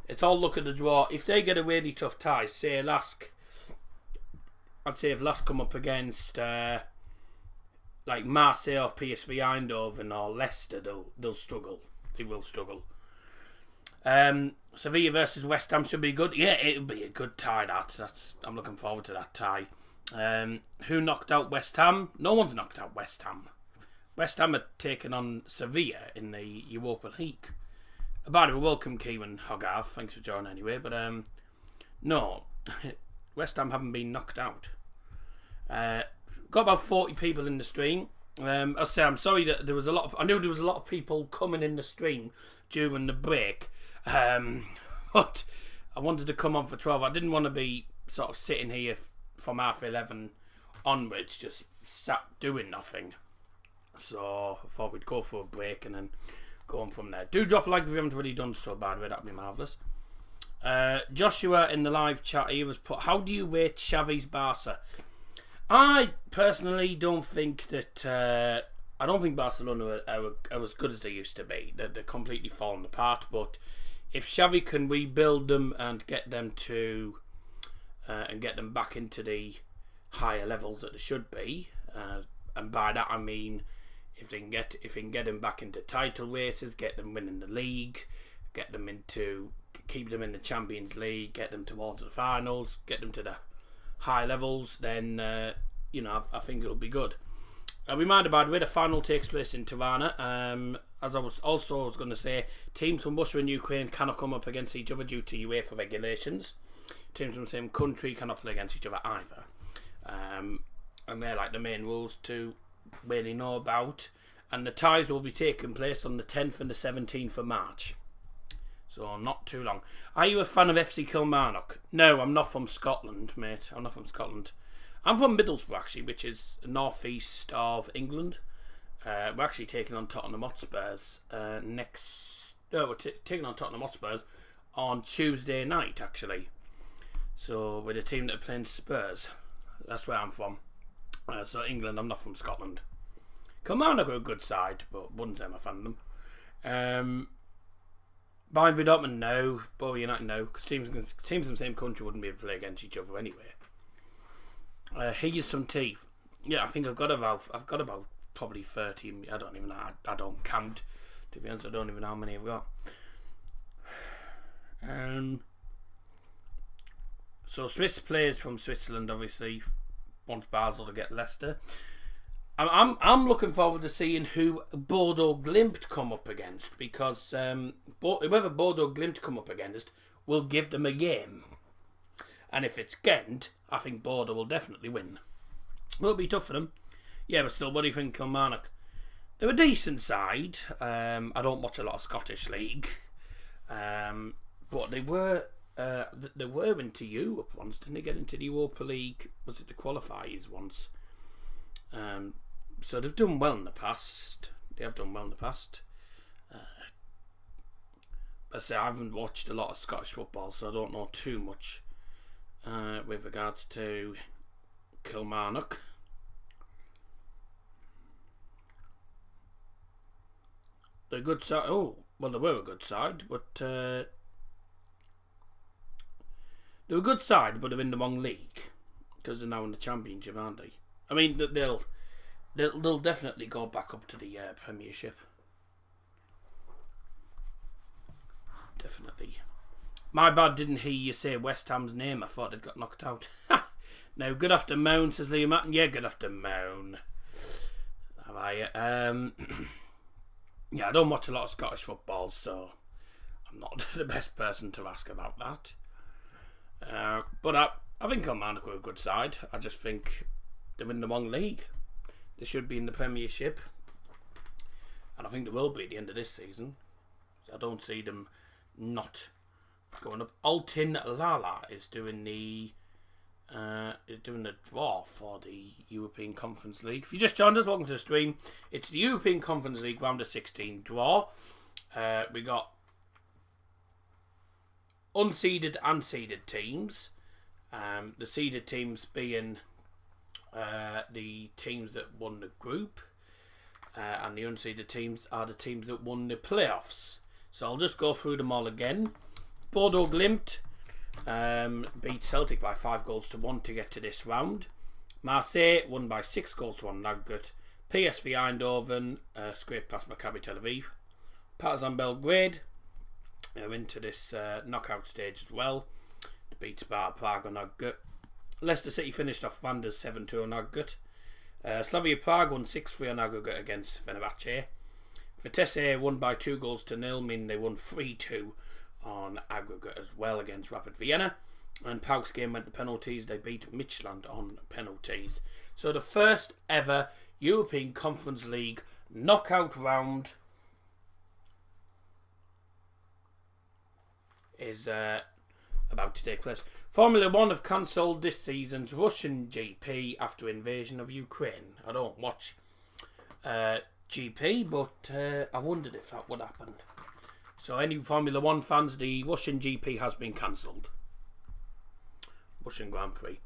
C: It's all look at the draw. If they get a really tough tie, say Lask, I'd say if Lask come up against like Marseille or PSV Eindhoven or Leicester, they'll struggle. They will struggle. Sevilla versus West Ham should be good. Yeah, it'll be a good tie. I'm looking forward to that tie. Who knocked out West Ham? No one's knocked out West Ham. West Ham are taking on Sevilla in the Europa League. By the way, welcome Kieran Hogarth. Thanks for joining anyway. But no, West Ham haven't been knocked out. Got about 40 people in the stream. I say I'm sorry that there was a lot of. I knew there was a lot of people coming in the stream during the break. But I wanted to come on for 12. I didn't want to be sort of sitting here from 11:30 onwards, just sat doing nothing. So I thought we'd go for a break and then go on from there. Do drop a like if you haven't already done so, by the way, that'd be marvellous. Joshua in the live chat here was put, how do you rate Xavi's Barca? I personally don't think that I don't think Barcelona are as good as they used to be. They're completely falling apart. But if Xavi can rebuild them and get them to and get them back into the higher levels that they should be, and by that I mean if they can get them back into title races, get them winning the league, get them keep them in the Champions League, get them towards the finals, get them to the high levels, then I think it'll be good. A reminder, by the way, the final takes place in Tirana. As I was going to say, teams from Russia and Ukraine cannot come up against each other due to UEFA regulations. Teams from the same country cannot play against each other either. And they're like the main rules to really know about. And the ties will be taking place on the 10th and the 17th of March. So not too long. Are you a fan of FC Kilmarnock? No, I'm not from Scotland, mate. I'm not from Scotland. I'm from Middlesbrough, actually, which is northeast of England. We're actually taking on Tottenham Hotspurs we're taking on Tottenham Hotspurs on Tuesday night, actually. So we're the team that are playing Spurs. That's where I'm from. So England, I'm not from Scotland. Kilmarnock are a good side, but wouldn't say I'm a fan of them. Bayern Dortmund, no. Borough United, no. Because teams in the same country wouldn't be able to play against each other anyway. Here's some teeth. Yeah, I think I've got about probably 30. I don't even know. I don't count. To be honest, I don't even know how many I've got. So Swiss players from Switzerland obviously wants Basel to get Leicester. I'm looking forward to seeing who Bodo Glimt come up against, because whoever Bodo Glimt come up against will give them a game. And if it's Ghent, I think Bodo will definitely win. Will it be tough for them? Yeah, but still, what do you think, Kilmarnock? They're a decent side. I don't watch a lot of Scottish League. But they were into Europe once. Didn't they get into the Europa League? Was it the qualifiers once? So they've done well in the past. They have done well in the past. But say I haven't watched a lot of Scottish football, so I don't know too much with regards to Kilmarnock. They're a good side. Oh, well, they were a good side, but They're a good side, but they're in the wrong league because they're now in the Championship, aren't they? I mean, they'll definitely go back up to the Premiership. Definitely. My bad, didn't hear you say West Ham's name. I thought they'd got knocked out. No, good afternoon, says Liam Martin. Yeah, good afternoon. How are you? Yeah, I don't watch a lot of Scottish football, so I'm not the best person to ask about that. But I think Kilmarnock are a good side. I just think they're in the wrong league. They should be in the Premiership. And I think they will be at the end of this season. I don't see them not going up. Altin Lala is doing the draw for the European Conference League. If you just joined us, welcome to the stream. It's the European Conference League round of 16 draw. We got unseeded and seeded teams. The seeded teams being the teams that won the group, and the unseeded teams are the teams that won the playoffs. So I'll just go through them all again. Bodo Glimt beat Celtic by 5-1 to get to this round. Marseille won by 6-1 Nagget. PSV Eindhoven scraped past Maccabi Tel Aviv. Partizan Belgrade are into this knockout stage as well. They beat Sparta Prague on Nagget. Leicester City finished off Vanders 7-2 on Nagget. Slavia Prague won 6-3 on aggregate against Fenerbahce. Vitesse won by 2-0, meaning they won 3-2 on aggregate as well against Rapid Vienna. And PAOK's game went to penalties. They beat Midtjylland on penalties. So the first ever European Conference League knockout round is about to take place. Formula 1 have cancelled this season's Russian GP after invasion of Ukraine. I don't watch GP, but I wondered if that would happen. So any Formula 1 fans, the Russian GP has been cancelled. Russian Grand Prix.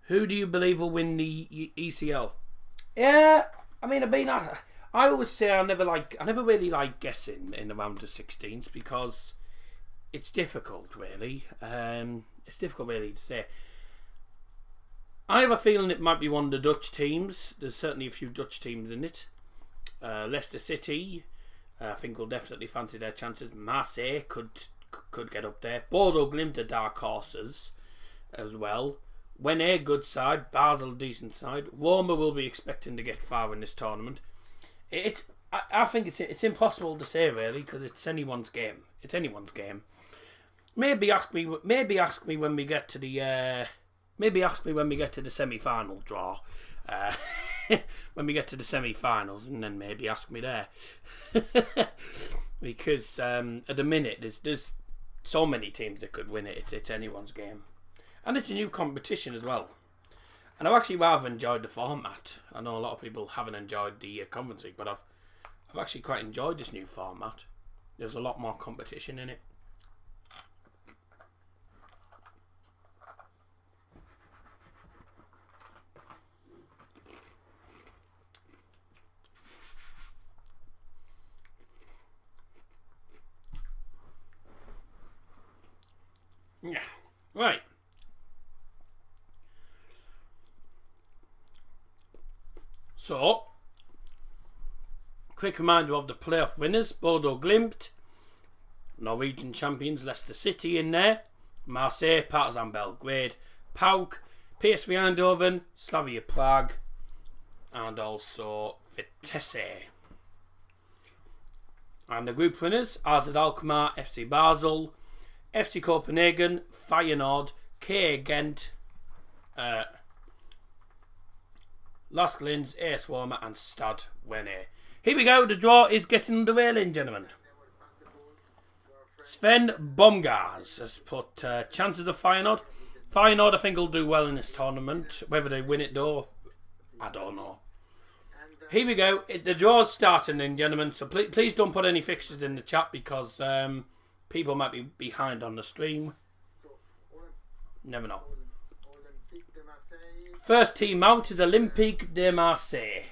C: Who do you believe will win the ECL? Yeah, I mean, I always say I never really like guessing in the round of 16s because it's difficult, really. It's difficult, really, to say. I have a feeling it might be one of the Dutch teams. There's certainly a few Dutch teams in it. Leicester City, I think, will definitely fancy their chances. Marseille could get up there. Bodo Glimt are dark horses as well. When a good side, Basel decent side. Roma will be expecting to get far in this tournament. I think it's impossible to say, really, because it's anyone's game. It's anyone's game. Maybe ask me when we get to the semi-final draw. When we get to the semi-finals, and then maybe ask me there. Because at the minute there's so many teams that could win it. It's anyone's game. And it's a new competition as well. And I've actually rather enjoyed the format. I know a lot of people haven't enjoyed the Conference League, but I've actually quite enjoyed this new format. There's a lot more competition in it. Yeah, right. So, quick reminder of the playoff winners. Bodo Glimt, Norwegian champions Leicester City in there. Marseille, Partizan Belgrade, PAOK, PSV Eindhoven, Slavia Prague, and also Vitesse. And the group winners, AZ Alkmaar, FC Basel, FC Copenhagen, Feyenoord, KA Gent, Lask Linz, AS Roma and Stade Rennais. Here we go, the draw is getting underway, ladies and gentlemen. Sven Bomgaars has put chances of Feyenoord. Feyenoord, I think, will do well in this tournament. Whether they win it, though, I don't know. Here we go. The draw's starting, ladies and gentlemen, so please don't put any fixtures in the chat because people might be behind on the stream. Never know. First team out is Olympique De Marseille.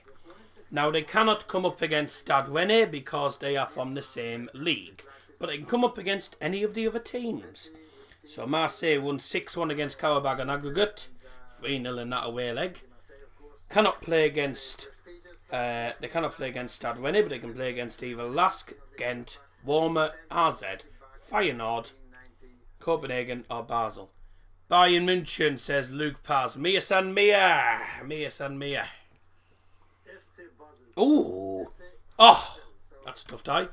C: Now, they cannot come up against Stade Rennais because they are from the same league. But they can come up against any of the other teams. So Marseille won 6-1 against Karabag on aggregate, 3-0 in that away leg. Cannot play against they cannot play against Stade Rennais, but they can play against either Lask, Ghent, Warmer, AZ, Feyenoord, Copenhagen or Basel. Bayern München, says Luke Paz. Mia San Mia. Mia San Mia. Ooh. Oh, that's a tough tie.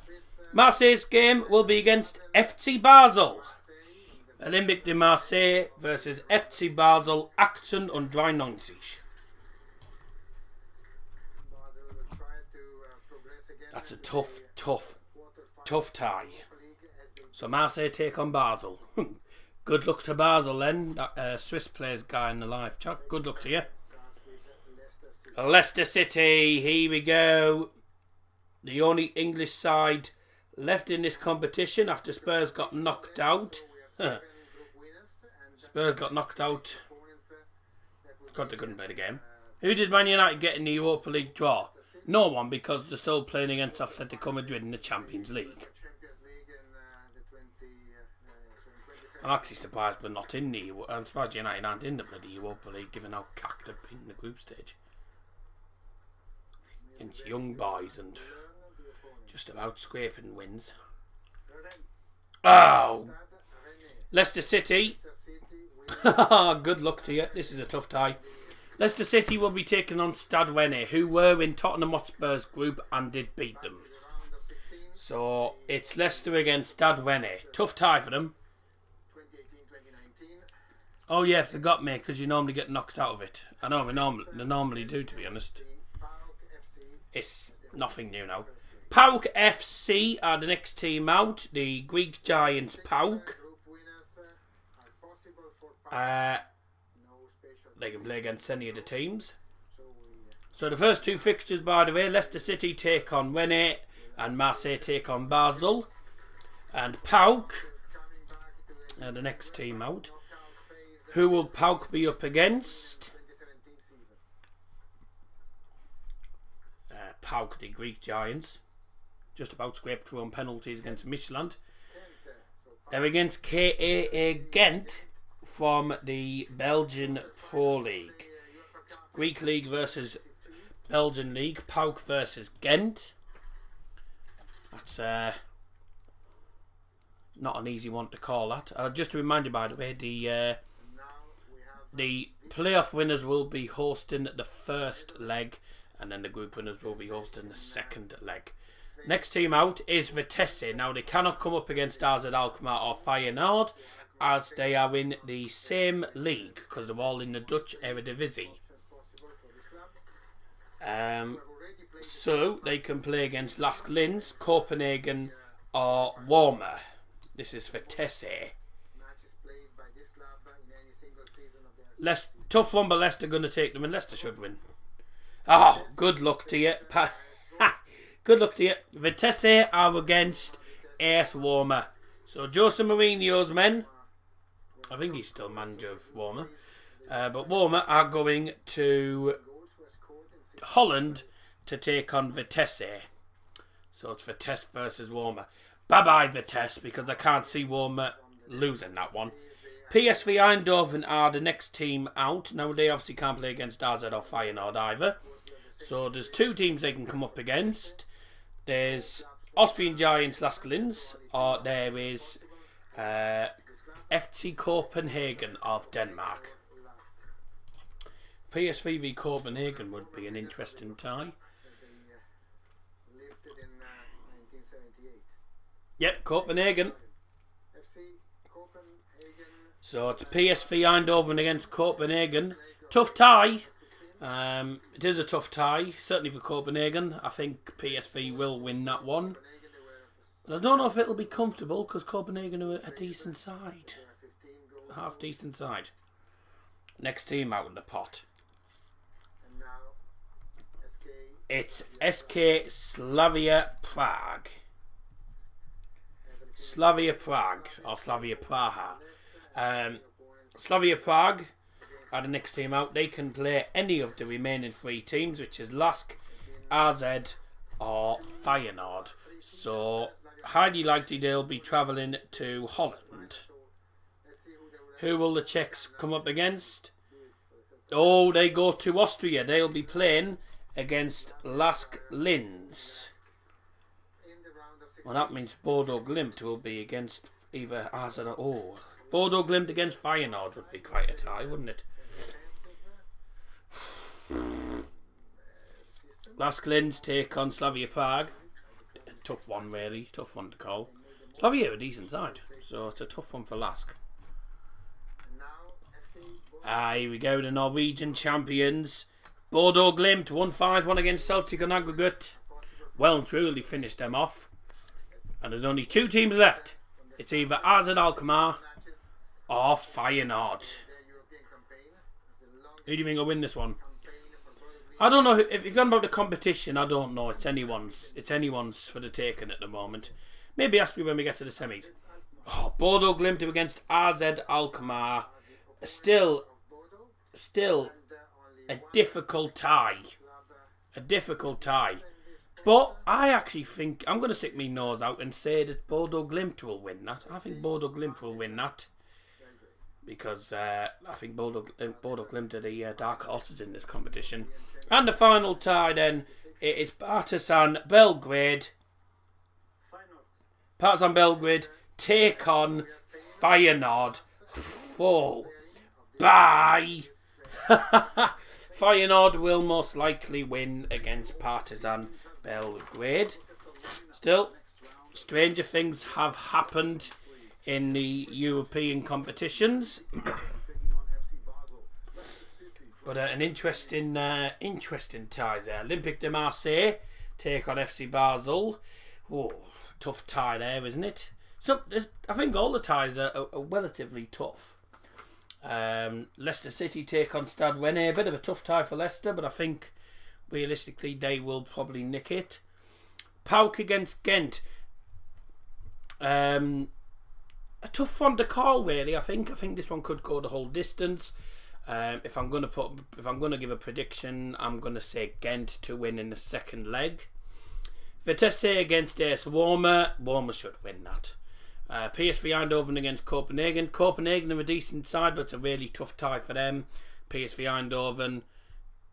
C: Marseille's game will be against FC Basel. Olympique De Marseille versus FC Basel 1893. That's a tough tie. So Marseille take on Basel. Good luck to Basel then. That Swiss plays guy in the live chat. Good luck to you. Leicester City. Here we go. The only English side left in this competition after Spurs got knocked out. Spurs got knocked out. God, they couldn't play the game. Who did Man United get in the Europa League draw? No one, because they're still playing against Atletico Madrid in the Champions League. I'm actually surprised we're not in the... I'm surprised United aren't in the bloody Europa League, given how cacked they've been in the group stage. Against young boys and just about scraping wins. Oh! Leicester City. Good luck to you. This is a tough tie. Leicester City will be taking on Stade Rennais, who were in Tottenham Hotspur's group and did beat them. So it's Leicester against Stade Rennais. Tough tie for them. Oh yeah, forgot me, because you normally get knocked out of it. I know, they normally do, to be honest. It's nothing new now. PAOK FC are the next team out. The Greek giants PAOK. They can play against any of the teams. So the first two fixtures, by the way, Leicester City take on Rennes and Marseille take on Basel. And PAOK are the next team out. Who will PAOK be up against? PAOK, the Greek giants. Just about scraped through on penalties against Michelin. They're against KAA Ghent from the Belgian Pro League. It's Greek League versus Belgian League. PAOK versus Ghent. That's not an easy one to call that. Just to remind you, by the way, the playoff winners will be hosting the first leg, and then the group winners will be hosting the second leg. Next team out is Vitesse. Now, they cannot come up against AZ Alkmaar or Feyenoord, as they are in the same league, because they're all in the Dutch Eredivisie. So, they can play against Lask Linz, Copenhagen or Warmer. This is Vitesse. Tough one, but Leicester going to take them, and Leicester should win. Oh, good luck to you. Good luck to you. Vitesse are against AS Warmer. So Jose Mourinho's men, I think he's still manager of Warmer, but Warmer are going to Holland to take on Vitesse. So it's Vitesse versus Warmer. Bye-bye Vitesse, because I can't see Warmer losing that one. PSV Eindhoven are the next team out. Now, they obviously can't play against AZ or Feyenoord either. So, there's two teams they can come up against. There's Austrian Giants Lask Linz, or there is FC Copenhagen of Denmark. PSV v Copenhagen would be an interesting tie. Yep, Copenhagen. So it's PSV Eindhoven against Copenhagen. Tough tie. It is a tough tie, certainly for Copenhagen. I think PSV will win that one. But I don't know if it'll be comfortable, because Copenhagen are a decent side. A half decent side. Next team out in the pot. It's SK Slavia Prague. Slavia Prague, or Slavia Praha. Slavia Prague are the next team out. They can play any of the remaining three teams, which is Lask, AZ or Feyenoord. So highly likely they'll be travelling to Holland. Who will the Czechs come up against? Oh, they go to Austria. They'll be playing against Lask Linz. Well, that means Bodo Glimt will be against either AZ or... Oh, Bodo Glimt against Feyenoord would be quite a tie, wouldn't it? Lask Linz take on Slavia Prague. Tough one, really. Tough one to call. Slavia are a decent side, so it's a tough one for Lask. Here we go, the Norwegian champions. Bodo Glimt 1-5-1 against Celtic on aggregate. Well and truly finished them off. And there's only 2 teams left. It's either AZ Alkmaar or Feyenoord. Who do you think will win this one? I don't know. If you're talking about the competition, I don't know. It's anyone's. It's anyone's for the taking at the moment. Maybe ask me when we get to the semis. Oh, Bodo Glimt against AZ Alkmaar. Still a difficult tie. A difficult tie. But I actually think I'm going to stick my nose out and say that Bodo Glimt will win that. I think Bodo Glimt will win that. Because I think Bodo Glimt are the dark horses in this competition. And the final tie then, it is Partizan Belgrade. Partizan Belgrade take on Feyenoord. Oh, bye. Feyenoord will most likely win against Partizan Belgrade. Still, stranger things have happened in the European competitions. But an interesting ties there. Olympique De Marseille take on FC Basel. Whoa, tough tie there, isn't it? So I think all the ties are relatively tough. Leicester City take on Stade Rennais. A bit of a tough tie for Leicester, but I think realistically they will probably nick it. PAOK against Ghent. A tough one to call, really. I think this one could go the whole distance. If I'm gonna give a prediction, I'm gonna say Ghent to win in the second leg. Vitesse against AS Roma. Roma should win that. PSV Eindhoven against Copenhagen. Copenhagen are a decent side, but it's a really tough tie for them. PSV Eindhoven,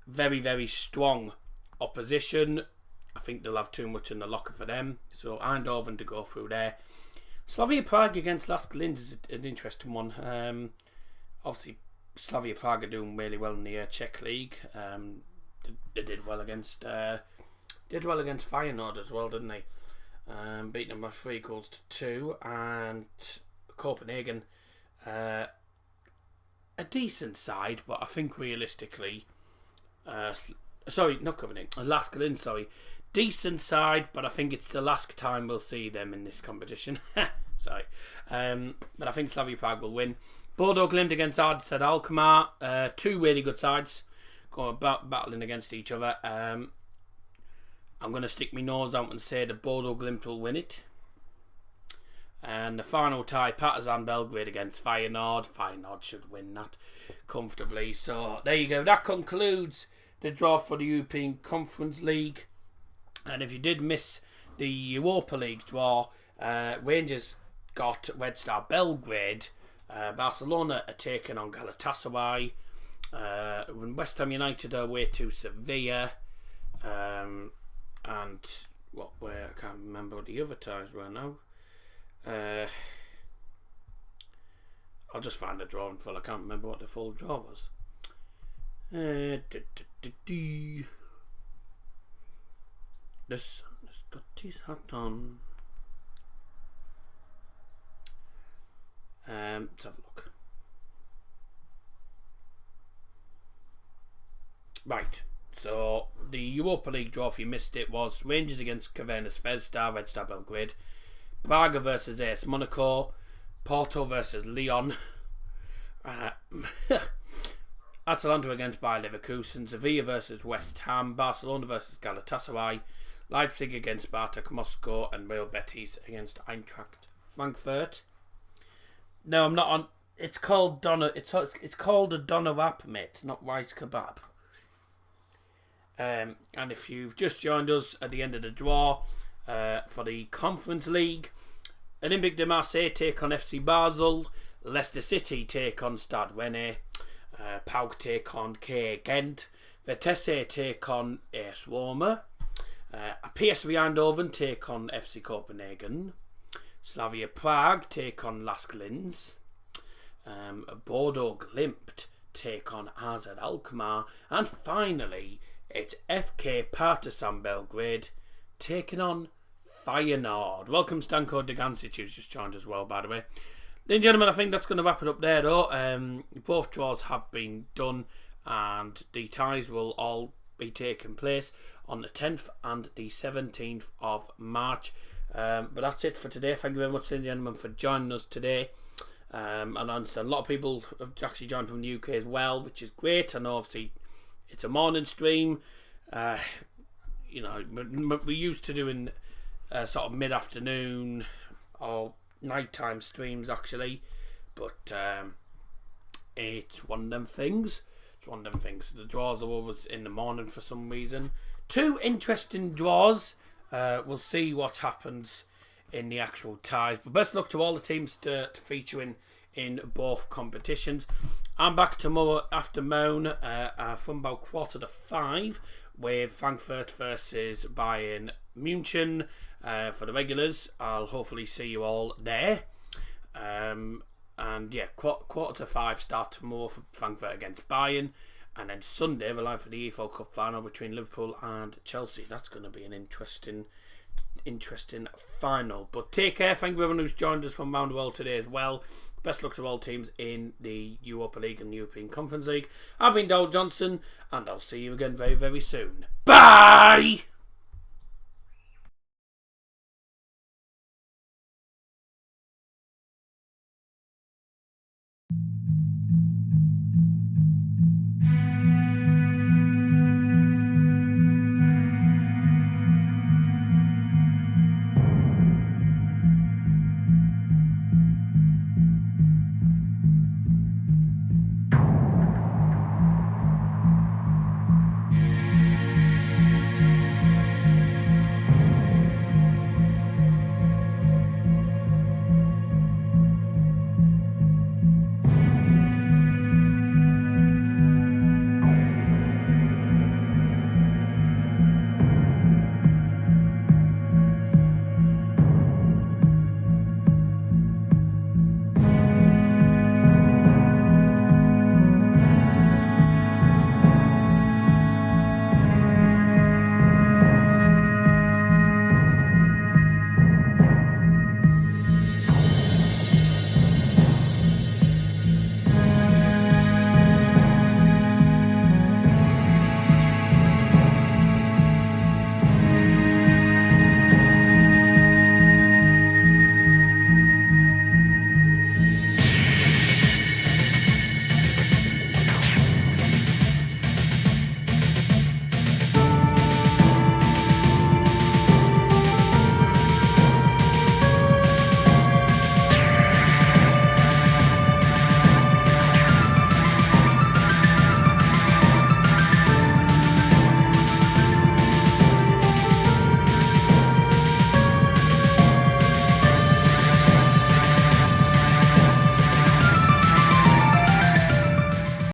C: very, very strong opposition. I think they'll have too much in the locker for them. So Eindhoven to go through there. Slavia Prague against Lask Linz is an interesting one. Obviously, Slavia Prague are doing really well in the Czech league. They did well against Feyenoord as well, didn't they? Beating them by 3-2, and Copenhagen, a decent side, but I think realistically, not Copenhagen, Lask Linz, decent side, but I think it's the last time we'll see them in this competition. Sorry, but I think Slavia Prague will win. Bodo Glimt against AZ Alkmaar, 2 really good sides going battling against each other. I'm going to stick my nose out and say that Bodo Glimt will win it. And the final tie, Partizan Belgrade against Feyenoord. Feyenoord should win that comfortably. So there you go. That concludes the draw for the European Conference League. And if you did miss the Europa League draw, Rangers got Red Star Belgrade. Barcelona are taking on Galatasaray. West Ham United are away to Sevilla. And I can't remember what the other ties were now. I'll just find the draw in full. I can't remember what the full draw was. The sun has got his hat on. Let's have a look. Right. So, the Europa League draw, if you missed it, was Rangers against Cavernes Zvezda, Red Star Belgrade, Braga versus AS Monaco, Porto versus Lyon, Atalanta against Bayer Leverkusen, Sevilla versus West Ham, Barcelona versus Galatasaray, Leipzig against Spartak Moscow, and Real Betis against Eintracht Frankfurt. No, I'm not on. It's called It's called a doner wrap, mate, not rice kebab. And if you've just joined us at the end of the draw for the Conference League, Olympique de Marseille take on FC Basel, Leicester City take on Stade Rennais. PAOK take on KA Ghent. Vitesse take on AS Roma. PSV Eindhoven take on FC Copenhagen. Slavia Prague take on Lask Linz. Bordeaux Glimt take on AZ Alkmaar. And finally, it's FK Partizan Belgrade taking on Feyenoord. Welcome Stanko Degancic, who's just joined as well, by the way. Ladies and gentlemen, I think that's going to wrap it up there, though. Both draws have been done, and the ties will all be taking place on the 10th and the 17th of March. But that's it for today. Thank you very much, ladies and gentlemen, for joining us today. And I understand a lot of people have actually joined from the UK as well, which is great. I know obviously it's a morning stream. You know, we're used to doing sort of mid-afternoon or nighttime streams actually, but it's one of them things. The draws are always in the morning for some reason. Two interesting draws. We'll see what happens in the actual ties, but best luck to all the teams to feature in both competitions. I'm back tomorrow afternoon from about 4:45 with Frankfurt versus Bayern Munich for the regulars. I'll hopefully see you all there. And yeah, 4:45 start tomorrow for Frankfurt against Bayern. And then Sunday, we're live for the EFL Cup final between Liverpool and Chelsea. That's going to be an interesting final. But take care. Thank you everyone who's joined us from around the world today as well. Best luck to all teams in the Europa League and European Conference League. I've been Dol Johnson, and I'll see you again very, very soon. Bye!